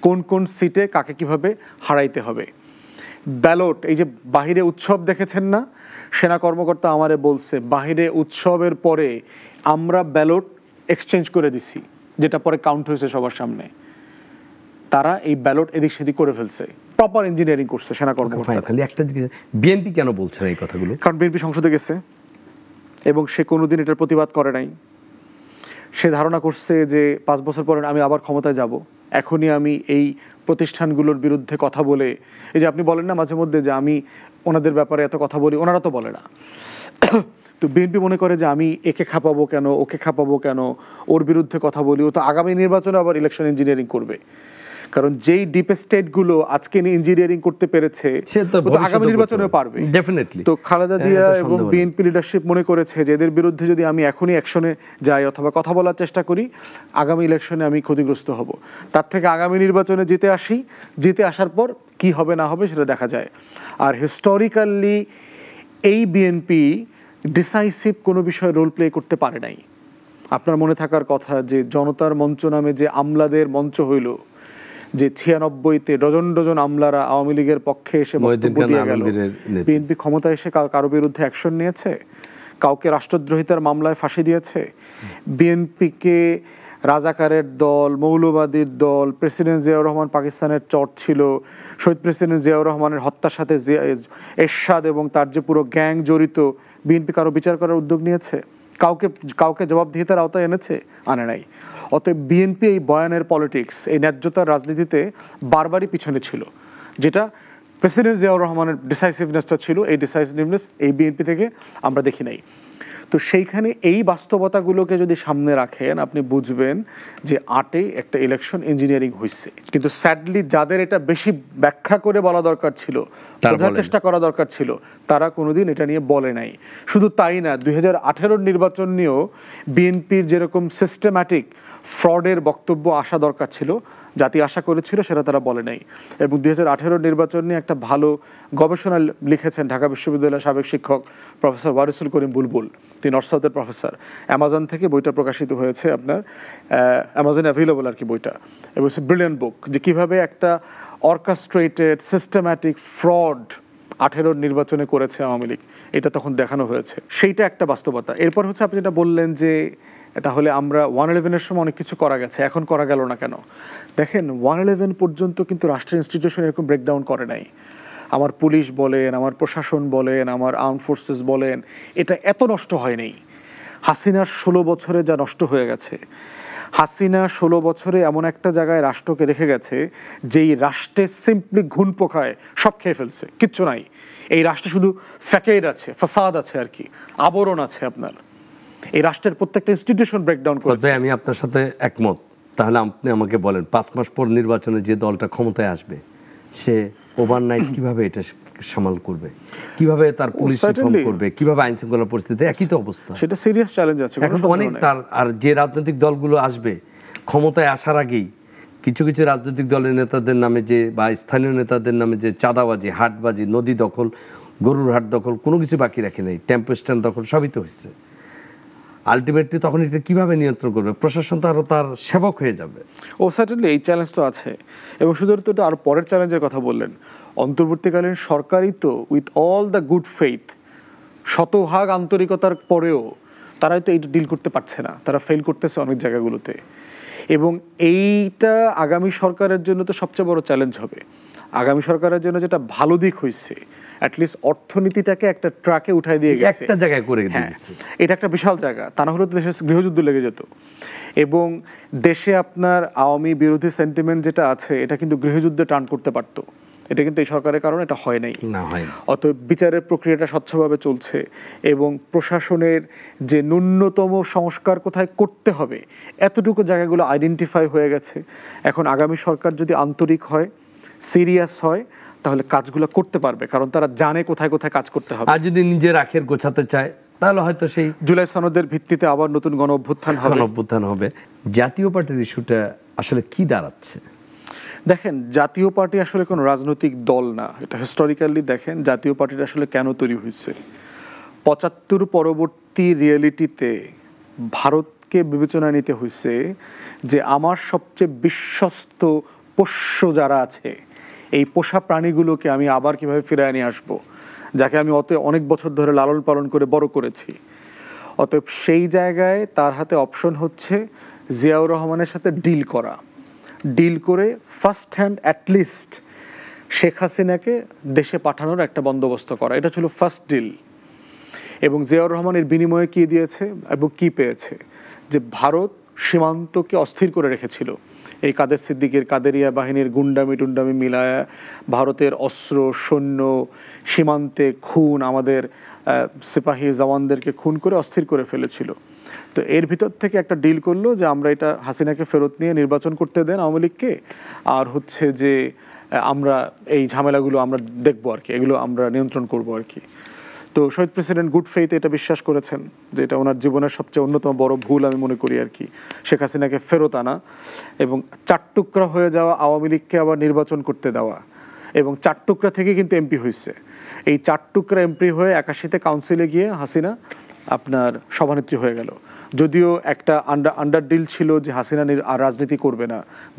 [SPEAKER 1] কোন কোন সিটে কাকে কিভাবে হারাইতে হবে। ব্যালট, এই যে বাহিরে উৎসব দেখেছেন না, সেনা কর্মকর্তা আমারে বলছে বাহিরে উৎসবের পরে আমরা ব্যালট এক্সচেঞ্জ করে দিছি, যেটা পরে কাউন্ট হয়েছে সবার সামনে। তারা এই ব্যালট এদিক সেদিক করে ফেলছে, প্রপার ইঞ্জিনিয়ারিং করছে সেনা কর্মকর্তা।
[SPEAKER 2] বিএনপি কেন বলছে এই কথাগুলো?
[SPEAKER 1] কারণ বিএনপি সংসদে গেছে এবং সে কোনোদিন এটার প্রতিবাদ করে নাই। সে ধারণা করছে যে 5 বছর পরে আমি আবার ক্ষমতায় যাব, এখনই আমি এই প্রতিষ্ঠানগুলোর বিরুদ্ধে কথা বলে, এই যে আপনি বলেন না মাঝে মধ্যে যে আমি ওনাদের ব্যাপারে এত কথা বলি, ওনারা তো বলে না। তো বিএনপি মনে করে যে আমি একে খাপাবো কেন, ওকে খাপাবো কেন, ওর বিরুদ্ধে কথা বলি, ও তো আগামী নির্বাচনে আবার ইলেকশন ইঞ্জিনিয়ারিং করবে। কারণ যেই ডিপ স্টেটগুলো আজকে নিয়ে ইঞ্জিনিয়ারিং করতে পেরেছে
[SPEAKER 2] সে তো
[SPEAKER 1] ও তো আগামী নির্বাচনেও পারবে
[SPEAKER 2] ডেফিনেটলি।
[SPEAKER 1] তো খালেদা জিয়া এবং বিএনপি লিডারশিপ মনে করেছে যে এদের বিরুদ্ধে যদি আমি এখনই অ্যাকশনে যাই অথবা কথা বলার চেষ্টা করি আগামী ইলেকশনে আমি ক্ষতিগ্রস্ত হব, তার থেকে আগামী নির্বাচনে জিতে আসার পর কি হবে না হবে সেটা দেখা যায়। আর হিস্টোরিক্যালি এই বিএনপি ডিসাইসিভ কোনো বিষয়ে রোল প্লে করতে পারে নাই। আপনার মনে থাকার কথা যে জনতার মঞ্চ নামে যে আমলাদের মঞ্চ হইল, যে 96-তে ডজন ডজন আমলারা আওয়ামী লীগের পক্ষে এসে বক্তব্য দিয়ে গেল, বিএনপি ক্ষমতা এসে কারো বিরুদ্ধে অ্যাকশন নিয়েছে, কাউকে রাষ্ট্রদ্রোহিতার মামলায় ফাঁসি দিয়েছে? বিএনপিকে রাজাকারের দল, মৌলবাদীর দল, প্রেসিডেন্ট জিয়াউর রহমান পাকিস্তানের চট ছিল, শহীদ প্রেসিডেন্ট জিয়াউর রহমানের হত্যার সাথে এরশাদ এবং তার যে পুরো গ্যাং জড়িত, বিএনপি কারো বিচার করার উদ্যোগ নিয়েছে? কাউকে জবাবদিহিতার আওতায় এনেছে? আনে নাই। অতএব বিএনপি এই বয়ানের পলিটিক্স, এই ন্যায্যতার রাজনীতিতে বারবারই পিছনে ছিল, যেটা প্রেসিডেন্ট জিয়াউর রহমানের ডিসাইসিভনেসটা ছিল, এই ডিসাইসিভনেস এই বিএনপি থেকে আমরা দেখি নাই। তো সেইখানে এই বাস্তবতাগুলোকে যদি সামনে রাখেন আপনি বুঝবেন যে 8-এ একটা ইলেকশন ইঞ্জিনিয়ারিং হয়েছে। কিন্তু স্যাডলি যাদের এটা বেশি ব্যাখ্যা করে বলা দরকার ছিল, বোঝার চেষ্টা করা দরকার ছিল, তারা কোনোদিন এটা নিয়ে বলে নাই। শুধু তাই না, 2018-র নির্বাচন নিয়েও বিএনপির যেরকম সিস্টেম্যাটিক ফ্রডের বক্তব্য আসা দরকার ছিল, জাতি আশা করেছিল, সেটা তারা বলে নাই। এবং 2018-র নির্বাচন নিয়ে একটা ভালো গবেষণা লিখেছেন ঢাকা বিশ্ববিদ্যালয়ের সাবেক শিক্ষক প্রফেসর ওয়ারিসুল করিম বুলবুল, তিনি নর্থ সাউথের প্রফেসর। অ্যামাজন থেকে বইটা প্রকাশিত হয়েছে, আপনার অ্যামাজনে অ্যাভেলেবল আর কি বইটা। এবং ইটস ব্রিলিয়ান্ট বুক, যে কীভাবে একটা অর্কেস্ট্রেটেড সিস্টেম্যাটিক ফ্রড 18-র নির্বাচনে করেছে আওয়ামী লীগ, এটা তখন দেখানো হয়েছে। সেইটা একটা বাস্তবতা। এরপর হচ্ছে আপনি যেটা বললেন যে তাহলে আমরা 111-এর সময় অনেক কিছু করা গেছে, এখন করা গেল না কেন? দেখেন, 111 পর্যন্ত কিন্তু রাষ্ট্রের ইনস্টিটিউশন এরকম ব্রেকডাউন করে নাই। আমার পুলিশ বলেন, আমার প্রশাসন বলেন, আমার আর্ম ফোর্সেস বলেন, এটা এত নষ্ট হয় নাই। হাসিনার 16 বছরে যা নষ্ট হয়ে গেছে, হাসিনা 16 বছরে এমন একটা জায়গায় রাষ্ট্রকে রেখে গেছে যেই রাষ্ট্রে সিম্পলি ঘুণ পোকায় সব খেয়ে ফেলছে, কিচ্ছু নাই। এই রাষ্ট্রে শুধু ফ্যাকেড আছে, ফাসাদ আছে আর কি, আবরণ আছে। আপনার এই রাষ্ট্রের প্রত্যেকটা ইনস্টিটিউশন ব্রেকডাউন করছে।
[SPEAKER 2] আমি আপনার সাথে একমত। তাহলে আপনি আমাকে বলেন, 5 মাস পর নির্বাচনে যে দলটা ক্ষমতায় আসবে সে ওভারনাইট কিভাবে এটা সামাল করবে, কিভাবে তার পুলিশ রিফর্ম করবে, কিভাবে আইন শৃঙ্খলা পরিস্থিতি? একই তো অবস্থা,
[SPEAKER 1] সেটা সিরিয়াস চ্যালেঞ্জ আছে
[SPEAKER 2] এখন তো অনেক। তার আর যে রাজনৈতিক দলগুলো আসবে ক্ষমতায় আসার আগেই কিছু কিছু রাজনৈতিক দলের নেতাদের নামে যে বা স্থানীয় নেতাদের নামে যে চাঁদাবাজি, হাটবাজি, নদী দখল, গরুর হাট দখল, কোনো কিছু বাকি রাখে নেই, টেম্পো স্ট্যান্ড দখল, সবই তো হচ্ছে। আলটিমেটলি তখন এটা কিভাবে নিয়ন্ত্রণ করবে? প্রশাসন তো আরও তার সেবক হয়ে যাবে।
[SPEAKER 1] সার্টেনলি এই চ্যালেঞ্জ তো আছে। এবং শুধু তো আর পরের চ্যালেঞ্জের কথা বললেন, অন্তর্বর্তীকালীন সরকারই তো with all the good faith, শতভাগ আন্তরিকতার পরেও তারাই তো এইটা ডিল করতে পারছে না, তারা ফেল করতেছে অনেক জায়গাগুলোতে। এবং এইটা আগামী সরকারের জন্য তো সবচেয়ে বড় চ্যালেঞ্জ হবে। আগামী সরকারের জন্য যেটা ভালো দিক হয়েছে, অ্যাটলিস্ট অর্থনীতিটাকে একটা ট্র্যাকে উঠাই দিয়ে গেছে,
[SPEAKER 2] একটা জায়গায় করে দিয়েছে।
[SPEAKER 1] এটা একটা বিশাল জায়গা, তা না হলে তো দেশে গৃহযুদ্ধ লেগে যেত। এবং দেশে আপনার আওয়ামী বিরোধী সেন্টিমেন্ট যেটা আছে, এটা কিন্তু গৃহযুদ্ধে টার্ন করতে পারতো। এটা কিন্তু এই সরকারের কারণে এটা হয় নাই। অতএব বিচারের প্রক্রিয়াটা স্বচ্ছভাবে চলছে এবং প্রশাসনের যে ন্যূনতম সংস্কার কোথায় করতে হবে এতটুকু জায়গাগুলো আইডেন্টিফাই হয়ে গেছে। এখন আগামী সরকার যদি আন্তরিক হয়, সিরিয়াস হয়, তাহলে কাজগুলো করতে পারবে, কারণ তারা জানে কোথায় কোথায় কাজ করতে হবে।
[SPEAKER 2] আর যদি নিজের আখের গোছাতে চায় তাহলে হয়তো সেই
[SPEAKER 1] জুলাই সনদের ভিত্তিতে আবার নতুন গণ অভ্যুত্থান হবে।
[SPEAKER 2] জাতীয় পার্টির ইস্যুটা আসলে কি দাঁড়াচ্ছে?
[SPEAKER 1] দেখেন, জাতীয় পার্টি আসলে কোনো রাজনৈতিক দল না। এটা হিস্টোরিক্যালি দেখেন জাতীয় পার্টিটা আসলে কেন তৈরি হয়েছে। 75 পরবর্তী রিয়েলিটিতে ভারতকে বিবেচনায় নিতে হয়েছে যে আমার সবচেয়ে বিশ্বস্ত পোষ্য যারা আছে, এই পোষা প্রাণীগুলোকে আমি আবার কিভাবে ফিরিয়ে নিয়ে আসবো, যাকে আমি অনেক বছর ধরে লালন পালন করে বড় করেছি। অতএব সেই জায়গায় তার হাতে অপশন হচ্ছে জিয়াউর রহমানের সাথে ডিল করে ফার্স্ট হ্যান্ড অ্যাটলিস্ট শেখ হাসিনাকে দেশে পাঠানোর একটা বন্দোবস্ত করা। এটা ছিল ফার্স্ট ডিল। এবং জিয়াউর রহমানের বিনিময়ে কী দিয়েছে এবং কী পেয়েছে, যে ভারত সীমান্তকে অস্থির করে রেখেছিল। এই কাদের সিদ্দিকের কাদেরিয়া বাহিনীর গুন্ডামি মিলায়া ভারতের অস্ত্র, সৈন্য, সীমান্তে খুন, আমাদের সিপাহী জওয়ানদেরকে খুন করে অস্থির করে ফেলেছিল। তো এর ভিতর থেকে একটা ডিল করলো যে আমরা এটা হাসিনাকে ফেরত নিয়ে নির্বাচন করতে দেন আওয়ামী লীগকে, আর হচ্ছে যে আমরা এই ঝামেলাগুলো আমরা দেখবো আর কি, এগুলো আমরা নিয়ন্ত্রণ করবো আর কি। তো শহীদ প্রেসিডেন্ট গুড ফেইথ এটা বিশ্বাস করেছেন যে এটা ওনার জীবনের সবচেয়ে অন্যতম বড় ভুল আমি মনে করি আর কি, শেখ হাসিনাকে ফেরত আনা এবং 4 টুকরা হয়ে যাওয়া আওয়ামী লীগকে আবার নির্বাচন করতে দেওয়া, এবং 4 টুকরা থেকে কিন্তু এমপি হয়েছে। এই 4 টুকরা এমপি হয়ে 81-তে কাউন্সিলে গিয়ে হাসিনা আপনার সভানেত্রী হয়ে গেল। যদিও একটা আন্ডার ডিল ছিল যে হাসিনা আর রাজনীতি করবে না,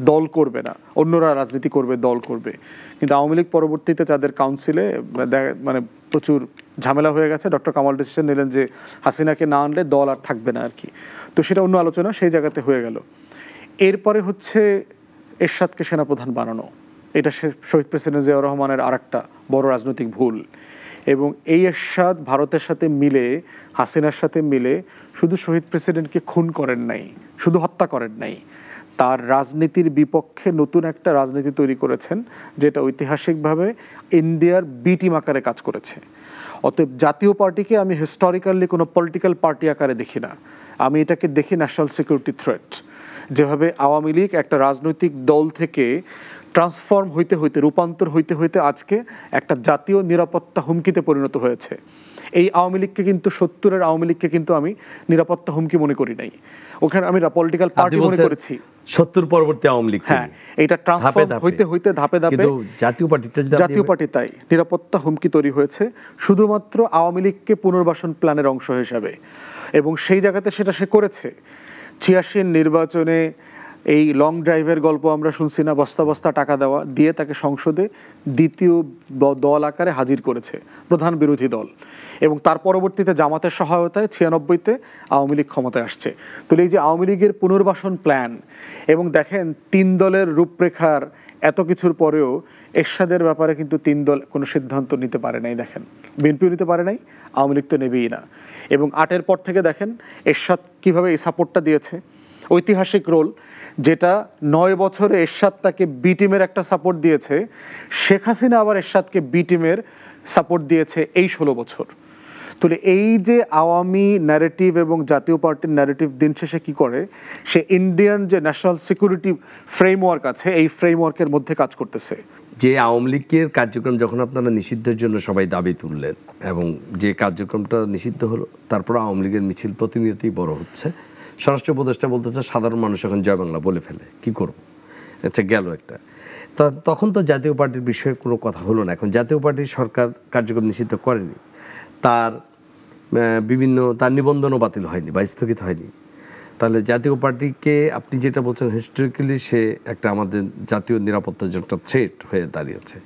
[SPEAKER 1] দল করবে না, অন্যরা রাজনীতি করবে, দল করবে। কিন্তু আওয়ামী লীগ পরবর্তীতে তাদের কাউন্সিলে মানে প্রচুর ঝামেলা হয়ে গেছে। ডক্টর কামাল ডিসিশন নিলেন যে হাসিনাকে না আনলে দল আর থাকবে না আর কি। তো সেটা অন্য আলোচনা, সেই জায়গাতে হয়ে গেল। এরপরে হচ্ছে এরশাদকে সেনাপ্রধান বানানো, এটা শহীদ প্রেসিডেন্ট জিয়াউর রহমানের আরেকটা বড় রাজনৈতিক ভুল। এবং এই এরশাদ ভারতের সাথে মিলে, হাসিনার সাথে মিলে শুধু শহীদ প্রেসিডেন্টকে খুন করেন নাই, শুধু হত্যা করেন নাই, তার রাজনীতির বিপক্ষে নতুন একটা রাজনীতি তৈরি করেছেন, যেটা ঐতিহাসিকভাবে ইন্ডিয়ার বি টিম আকারে কাজ করেছে। অতএব জাতীয় পার্টিকে আমি হিস্টোরিক্যালি কোনো পলিটিক্যাল পার্টি আকারে দেখি না, আমি এটাকে দেখি ন্যাশনাল সিকিউরিটি থ্রেট। যেভাবে আওয়ামী লীগ একটা রাজনৈতিক দল থেকে ট্রান্সফর্ম হইতে হইতে, রূপান্তর হইতে হইতে আজকে একটা জাতীয় নিরাপত্তা হুমকিতে পরিণত হয়েছে। এই আওয়ামী লীগকে কিন্তু 70-এর আওয়ামী লীগকে কিন্তু আমি নিরাপত্তা হুমকি মনে করি নাই, ওখানে আমি পলিটিক্যাল পার্টি মনে করেছি
[SPEAKER 2] 70 পরবর্তী আওয়ামী লীগ।
[SPEAKER 1] হ্যাঁ, এটা ট্রান্সফর্ম হইতে হইতে ধাপে ধাপে
[SPEAKER 2] জাতীয় পার্টি
[SPEAKER 1] তাই নিরাপত্তা হুমকি তৈরি হয়েছে শুধুমাত্র আওয়ামী লীগকে পুনর্বাসন প্ল্যানের অংশ হিসাবে। এবং সেই জায়গাতে সেটা সে করেছে। 86 নির্বাচনে এই লং ড্রাইভের গল্প আমরা শুনছি না, বস্তা বস্তা টাকা দেওয়া দিয়ে তাকে সংসদে দ্বিতীয় দল আকারে হাজির করেছে প্রধান বিরোধী দল, এবং তার পরবর্তীতে জামাতের সহায়তায় 96-তে আওয়ামী লীগ ক্ষমতায় আসছে। তো এই যে আওয়ামী লীগের পুনর্বাসন প্ল্যান, এবং দেখেন 3 দলের রূপরেখার এত কিছুর পরেও এরশাদের ব্যাপারে কিন্তু 3 দল কোনো সিদ্ধান্ত নিতে পারে নাই। দেখেন বিএনপিও নিতে পারে নাই, আওয়ামী লীগ তো নেবেই না। এবং 8-এর পর থেকে দেখেন এরশাদ কীভাবে এই সাপোর্টটা দিয়েছে, ঐতিহাসিক রোল, যেটা 9 বছরে এরশাদ তাকে বি টিমের একটা সাপোর্ট দিয়েছে, শেখ হাসিনা আবার এরশাদকে বি টিমের সাপোর্ট দিয়েছে এই 16 বছর। তাহলে এই যে আওয়ামী ন্যারেটিভ এবং জাতীয় পার্টির ন্যারেটিভ দিন শেষে কী করে, সে ইন্ডিয়ান যে ন্যাশনাল সিকিউরিটি ফ্রেমওয়ার্ক আছে এই ফ্রেমওয়ার্কের মধ্যে কাজ করতেছে।
[SPEAKER 2] যে আওয়ামী লীগের কার্যক্রম যখন আপনারা নিষিদ্ধের জন্য সবাই দাবি তুললেন এবং যে কার্যক্রমটা নিষিদ্ধ হলো, তারপর আওয়ামী লীগের মিছিল প্রতিনিয়তই বড় হচ্ছে। স্বরাষ্ট্র উপদেষ্টা বলতেছে সাধারণ মানুষ এখন জয় বাংলা বলে ফেলে, কি করব? আচ্ছা, গেল একটা। তখন তো জাতীয় পার্টির বিষয়ে কোনো কথা হলো না। এখন জাতীয় পার্টির সরকার কার্যক্রম নিষিদ্ধ করেনি, তার তার নিবন্ধনও বাতিল হয়নি বা স্থগিত হয়নি। তাহলে জাতীয় পার্টিকে আপনি যেটা বলছেন হিস্টোরিক্যালি সে একটা আমাদের জাতীয় নিরাপত্তার জন্য একটা থ্রেট হয়ে দাঁড়িয়েছে।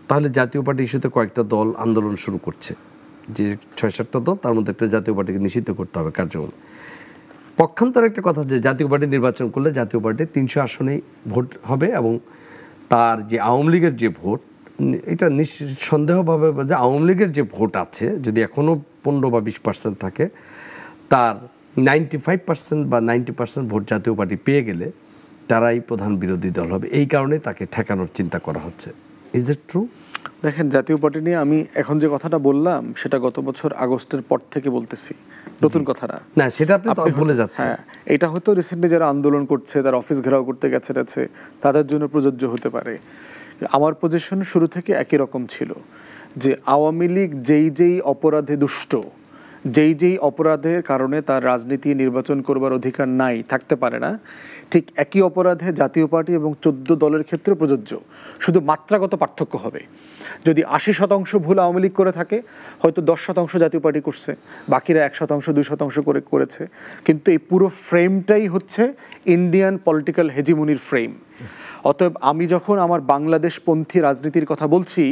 [SPEAKER 2] তাহলে জাতীয় পার্টি ইস্যুতে কয়েকটা দল আন্দোলন শুরু করছে, যে 6-7টা দল, তার মধ্যে একটা জাতীয় পার্টিকে নিষিদ্ধ করতে হবে কার্যক্রম। পক্ষান্তর একটা কথা যে জাতীয় পার্টি নির্বাচন করলে জাতীয় পার্টির 300 আসনেই ভোট হবে, এবং তার যে আওয়ামী লীগের যে ভোট, এটা নিঃসন্দেহভাবে যে আওয়ামী লীগের যে ভোট আছে যদি এখনও 15 বা 20% থাকে, তার 95% বা 90% ভোট জাতীয় পার্টি পেয়ে গেলে তারাই প্রধান বিরোধী দল হবে। এই কারণে তাকে ঠেকানোর চিন্তা করা হচ্ছে। Is it true?
[SPEAKER 1] দেখেন, জাতীয় পার্টি নিয়ে আমি এখন যে কথাটা বললাম সেটা গত বছর আগস্টের পর থেকে বলতেছি, নতুন কথা না।
[SPEAKER 2] না, সেটা আপনি তো ভুলে যাচ্ছেন।
[SPEAKER 1] হ্যাঁ, এটা হয়তো রিসেন্টলি যারা আন্দোলন করছে, তারা অফিস ঘেরাও করতে গেছে তাদের জন্য প্রযোজ্য হতে পারে। আমার পজিশন শুরু থেকে একই রকম ছিল যে আওয়ামী লীগ যেই অপরাধে দুষ্ট, যেই অপরাধের কারণে তার রাজনীতি নির্বাচন করবার অধিকার নাই, থাকতে পারে না, ঠিক একই অপরাধে জাতীয় পার্টি এবং 14 দলের ক্ষেত্রে প্রযোজ্য। শুধু মাত্রাগত পার্থক্য হবে। যদি 80% ভুল আওয়ামী লীগ করে থাকে, হয়তো 10% জাতীয় পার্টি করছে, বাকিরা 1%, 2% করে করেছে। কিন্তু এই পুরো ফ্রেমটাই হচ্ছে ইন্ডিয়ান পলিটিক্যাল হেজিমনির ফ্রেম। অতএব আমি যখন আমার বাংলাদেশপন্থী রাজনীতির কথা বলছি,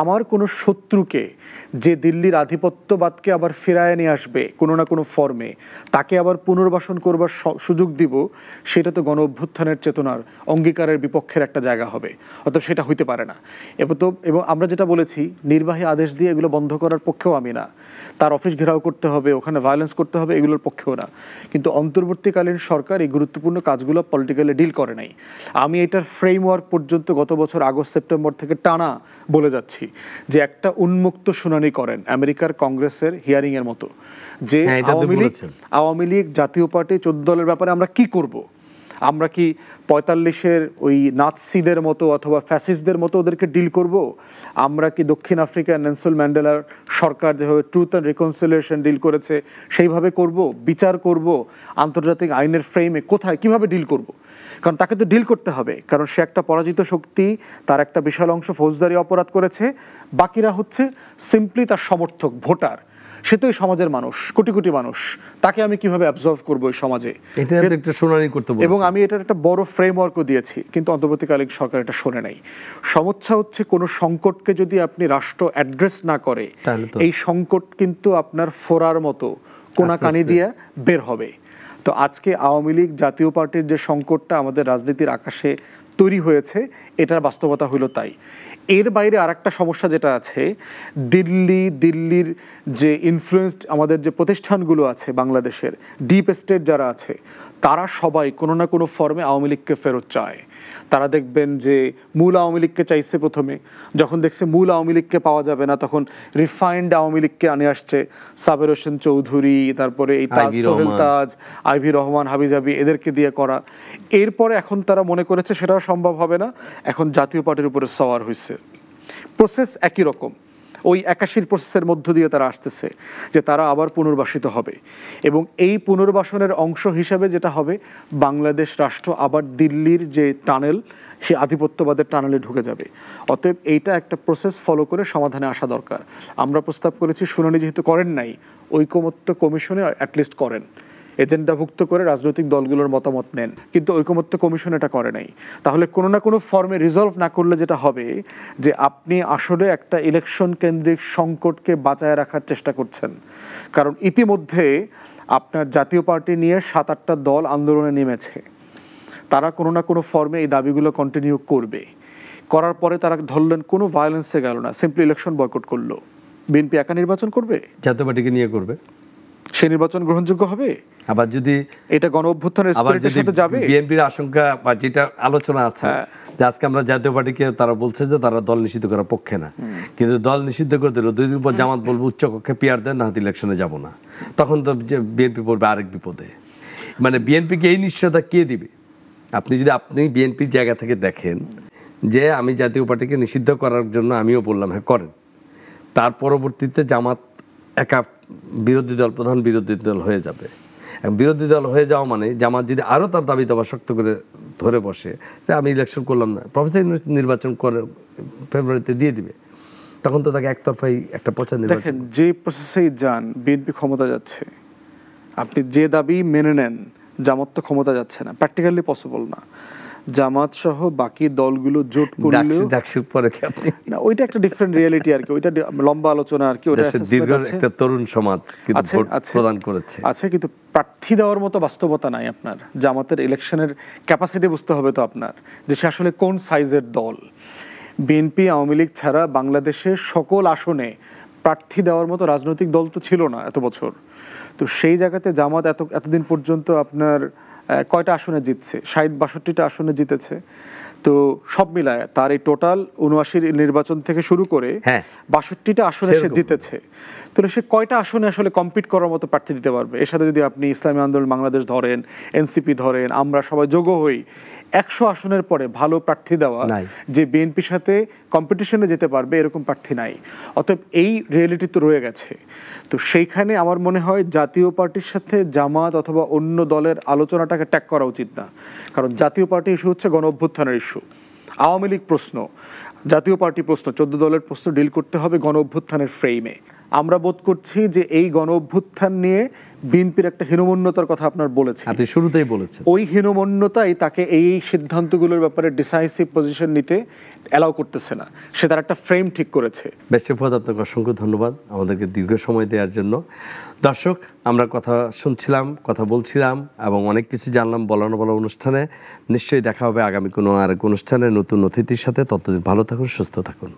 [SPEAKER 1] আমার কোনো শত্রুকে যে দিল্লির আধিপত্যবাদকে আবার ফেরায় নিয়ে আসবে কোনো না কোনো ফর্মে, তাকে আবার পুনর্বাসন করবার সুযোগ দিব, সেটা সেটা তো গণ অভ্যুত্থানের চেতনার অঙ্গীকারের বিপক্ষের একটা জায়গা হবে, অতএব সেটা হইতে পারে না। এবং আমরা যেটা বলেছি, নির্বাহী আদেশ দিয়ে এগুলো বন্ধ করার পক্ষেও আমি না, তার অফিস ঘেরাও করতে হবে, ওখানে ভায়োলেন্স করতে হবে, এগুলোর পক্ষেও না। কিন্তু অন্তর্বর্তীকালীন সরকার এই গুরুত্বপূর্ণ কাজগুলো পলিটিক্যালি ডিল করে নাই। আমি এটার ফ্রেমওয়ার্ক পর্যন্ত গত বছর আগস্ট সেপ্টেম্বর থেকে টানা বলে যাচ্ছি যে একটা উন্মুক্ত শুনানি করেন আমেরিকার কংগ্রেসের হিয়ারিং এর মতো, যে আওয়ামী লীগ জাতীয় পার্টি 14 দলের ব্যাপারে আমরা কি করব। আমরা কি 45-এর ওই নাৎসিদের মতো অথবা ফ্যাসিস্টদের মতো ওদেরকে ডিল করব? আমরা কি দক্ষিণ আফ্রিকার নেলসন ম্যান্ডেলার সরকার যেভাবে ট্রুথ অ্যান্ড রিকনসিলিয়েশন ডিল করেছে সেইভাবে করব? বিচার করব? আন্তর্জাতিক আইনের ফ্রেমে কোথায় কিভাবে ডিল করব? কারণ তাকে তো ডিল করতে হবে, কারণ সে একটা পরাজিত শক্তি, তার একটা বিশাল অংশ ফৌজদারি অপরাধ করেছে, বাকিরা হচ্ছে সিম্পলি তার সমর্থক, ভোটার। সে তো এই সমাজের মানুষ, কোটি কোটি মানুষ, তাকে আমি কিভাবে অ্যাবজর্ভ করবো এই সমাজে? এবং আমি এটার একটা বড় ফ্রেমওয়ার্কও দিয়েছি, কিন্তু অন্তর্বর্তীকালীন সরকার এটা শোনে নাই। সমস্যা হচ্ছে কোনো সংকটকে যদি আপনি রাষ্ট্র অ্যাড্রেস না করে, এই সংকট কিন্তু আপনার ফোরার মতো কোনাকানি দিয়ে বের হবে। তো আজকে আওয়ামী লীগ জাতীয় পার্টির যে সংকটটা আমাদের রাজনীতির আকাশে তৈরি হয়েছে, এটার বাস্তবতা হলো তাই। এর বাইরে আরেকটা সমস্যা যেটা আছে, দিল্লির যে ইনফ্লুয়েন্সড আমাদের যে প্রতিষ্ঠানগুলো আছে বাংলাদেশের, ডিপ স্টেট যারা আছে, তারা সবাই কোনো না কোনো ফর্মে আওয়ামী লীগকে ফেরত চায়। তারা দেখবেন যে মূল আওয়ামী লীগকে চাইছে প্রথমে, যখন দেখছে মূল আওয়ামী লীগকে পাওয়া যাবে না, তখন রিফাইন্ড আওয়ামী লীগকে আনে আসছে, সাবের হোসেন চৌধুরী, তারপরে এই সোহেল তাজ, আইভি রহমান, হাবিজাবি, এদেরকে দিয়ে করা। এরপরে এখন তারা মনে করেছে সেটাও সম্ভব হবে না, এখন জাতীয় পার্টির উপরে সওয়ার হয়েছে। প্রসেস একই রকম, ওই 81 প্রসেসের মধ্য দিয়ে তারা আসতেছে যে তারা আবার পুনর্বাসিত হবে, এবং এই পুনর্বাসনের অংশ হিসাবে যেটা হবে, বাংলাদেশ রাষ্ট্র আবার দিল্লির যে টানেল, সে আধিপত্যবাদের টানেলে ঢুকে যাবে। অতএব এইটা একটা প্রসেস ফলো করে সমাধানে আসা দরকার। আমরা প্রস্তাব করেছি, শুনানি যেহেতু করেন নাই, ঐকমত্য কমিশনে অ্যাটলিস্ট করেন, এজেন্ডাভুক্ত করে রাজনৈতিক দলগুলোর মতামত নেন, কিন্তু ঐকমত্য কমিশন এটা করে নাই। তাহলে কোনো না কোনো ফর্মে রিজলভ না করলে যেটা হবে, যে আপনি আসলে একটা ইলেকশন কেন্দ্রিক সংকটকে বাঁচায় রাখার চেষ্টা করছেন। কারণ ইতিমধ্যে আপনার জাতীয় পার্টি নিয়ে 7-8টা দল আন্দোলনে নেমেছে, তারা কোনো না কোনো ফর্মে এই দাবিগুলো কন্টিনিউ করবে। করার পরে তারা ধরলেন কোনো ভায়োলেন্সে গেল না, সিম্পলি ইলেকশন বয়কট করলো। বিএনপি একা নির্বাচন করবে?
[SPEAKER 2] জাতীয় পার্টিকে নিয়ে করবে।
[SPEAKER 1] সে নির্বাচন গ্রহণযোগ্য হবে?
[SPEAKER 2] আবার যদি
[SPEAKER 1] এটা গণ অভ্যুত্থানের স্পিরিটের সাথে যাবে?
[SPEAKER 2] বিএনপির আশঙ্কা বা যেটা আলোচনা আছে যে আজকে আমরা জাতীয় পার্টিকে, তারা বলছে যে তারা দল নিষিদ্ধ করার পক্ষে না, কিন্তু দল নিষিদ্ধ করে দিল, 2 দিন পর জামাত বলবো উচ্চকক্ষে পিআর দেন না, ইলেকশনে যাব না, তখন তো বিএনপি পড়বে আরেক বিপদে। মানে বিএনপিকে এই নিশ্চয়তা কে দিবে? আপনি বিএনপির জায়গা থেকে দেখেন যে আমি জাতীয় পার্টিকে নিষিদ্ধ করার জন্য আমিও বললাম হ্যাঁ করেন, তার পরবর্তীতে জামাত একা বিরোধী দল, প্রধান বিরোধী দল হয়ে যাবে। বিরোধী দল হয়ে যাওয়া মানে জামাত যদি আরও তার দাবি দাবা শক্ত করে ধরে বসে যে আমি ইলেকশন করলাম না, প্রফেসর নির্বাচন করে ফেব্রুয়ারিতে দিয়ে দিবে, তখন তো তাকে একতরফাই একটা পচা নির্বাচন।
[SPEAKER 1] দেখেন, যে প্রসেসেই যান, বিএনপি ক্ষমতা যাচ্ছে, আপনি যে দাবি মেনে নেন, জামাত তো ক্ষমতা যাচ্ছে না, প্র্যাকটিক্যালি পসিবল না। জামাত সহ বাকি দলগুলো জোট করলেও না, ওইটা একটা ডিফারেন্ট রিয়েলিটি আর কি, ওইটা লম্বা আলোচনা আর কি। ওটা
[SPEAKER 2] দীর্ঘ একটা তরুণ সমাজ প্রদান করেছে
[SPEAKER 1] আছে, কিন্তু প্রার্থী দেওয়ার মতো বাস্তবতা নাই আপনার। জামাতের ইলেকশনের ক্যাপাসিটি বুঝতে হবে তো আপনার, যে সে আসলে কোন সাইজের দল। বিএনপি আওয়ামী লীগ ছাড়া বাংলাদেশের সকল আসনে প্রার্থী দেওয়ার মতো রাজনৈতিক দল তো ছিল না এত বছর। তো সেই জায়গাতে জামাত এতদিন পর্যন্ত আপনার কয়টা আসনে জিতছে? 60-62টা আসনে জিতেছে। তো সব মিলায় তার এই টোটাল 79 নির্বাচন থেকে শুরু করে 62টা আসনে সে জিতেছে। তাহলে সে কয়টা আসনে আসলে কম্পিট করার মতো প্রার্থী দিতে পারবে? এর সাথে যদি আপনি ইসলামী আন্দোলন বাংলাদেশ ধরেন, এনসিপি ধরেন, আমরা সবাই যোগ হই, 100 আসনের পরে ভালো প্রার্থী দেওয়া যে বিএনপির সাথে কম্পিটিশনে যেতে পারবে, এরকম প্রার্থী নাই। অতএব এই রিয়েলিটি তো রয়ে গেছে। তো সেইখানে আমার মনে হয় জাতীয় পার্টির সাথে জামাত অথবা অন্য দলের আলোচনাটাকে ট্যাগ করা উচিত না। কারণ জাতীয় পার্টি ইস্যু হচ্ছে গণ অভ্যুত্থানের ইস্যু, আওয়ামী লীগ প্রশ্ন, জাতীয় পার্টি প্রশ্ন, 14 দলের প্রশ্ন ডিল করতে হবে গণ অভ্যুত্থানের ফ্রেমে। আমরা বোধ করছি যে এই গণ অভ্যুত্থান নিয়ে বিএনপির একটা হীনমন্যতার কথা আপনার বলেছেন,
[SPEAKER 2] আপনি শুরুতেই বলেছেন।
[SPEAKER 1] ওই হীনমন্যতাই তাকে এই সিদ্ধান্তগুলোর ব্যাপারে ডিসাইসিভ পজিশন নিতে অ্যালাউ করতেছে না, সে তার একটা ফ্রেম ঠিক করেছে।
[SPEAKER 2] বেস্টের পদ আপনাকে অসংখ্য ধন্যবাদ আমাদেরকে দীর্ঘ সময় দেওয়ার জন্য। দর্শক, আমরা কথা শুনছিলাম, কথা বলছিলাম এবং অনেক কিছু জানলাম বলা অনুষ্ঠানে। নিশ্চয়ই দেখা হবে আগামী কোনো আর এক অনুষ্ঠানে নতুন অতিথির সাথে। ততদিন ভালো থাকুন, সুস্থ থাকুন।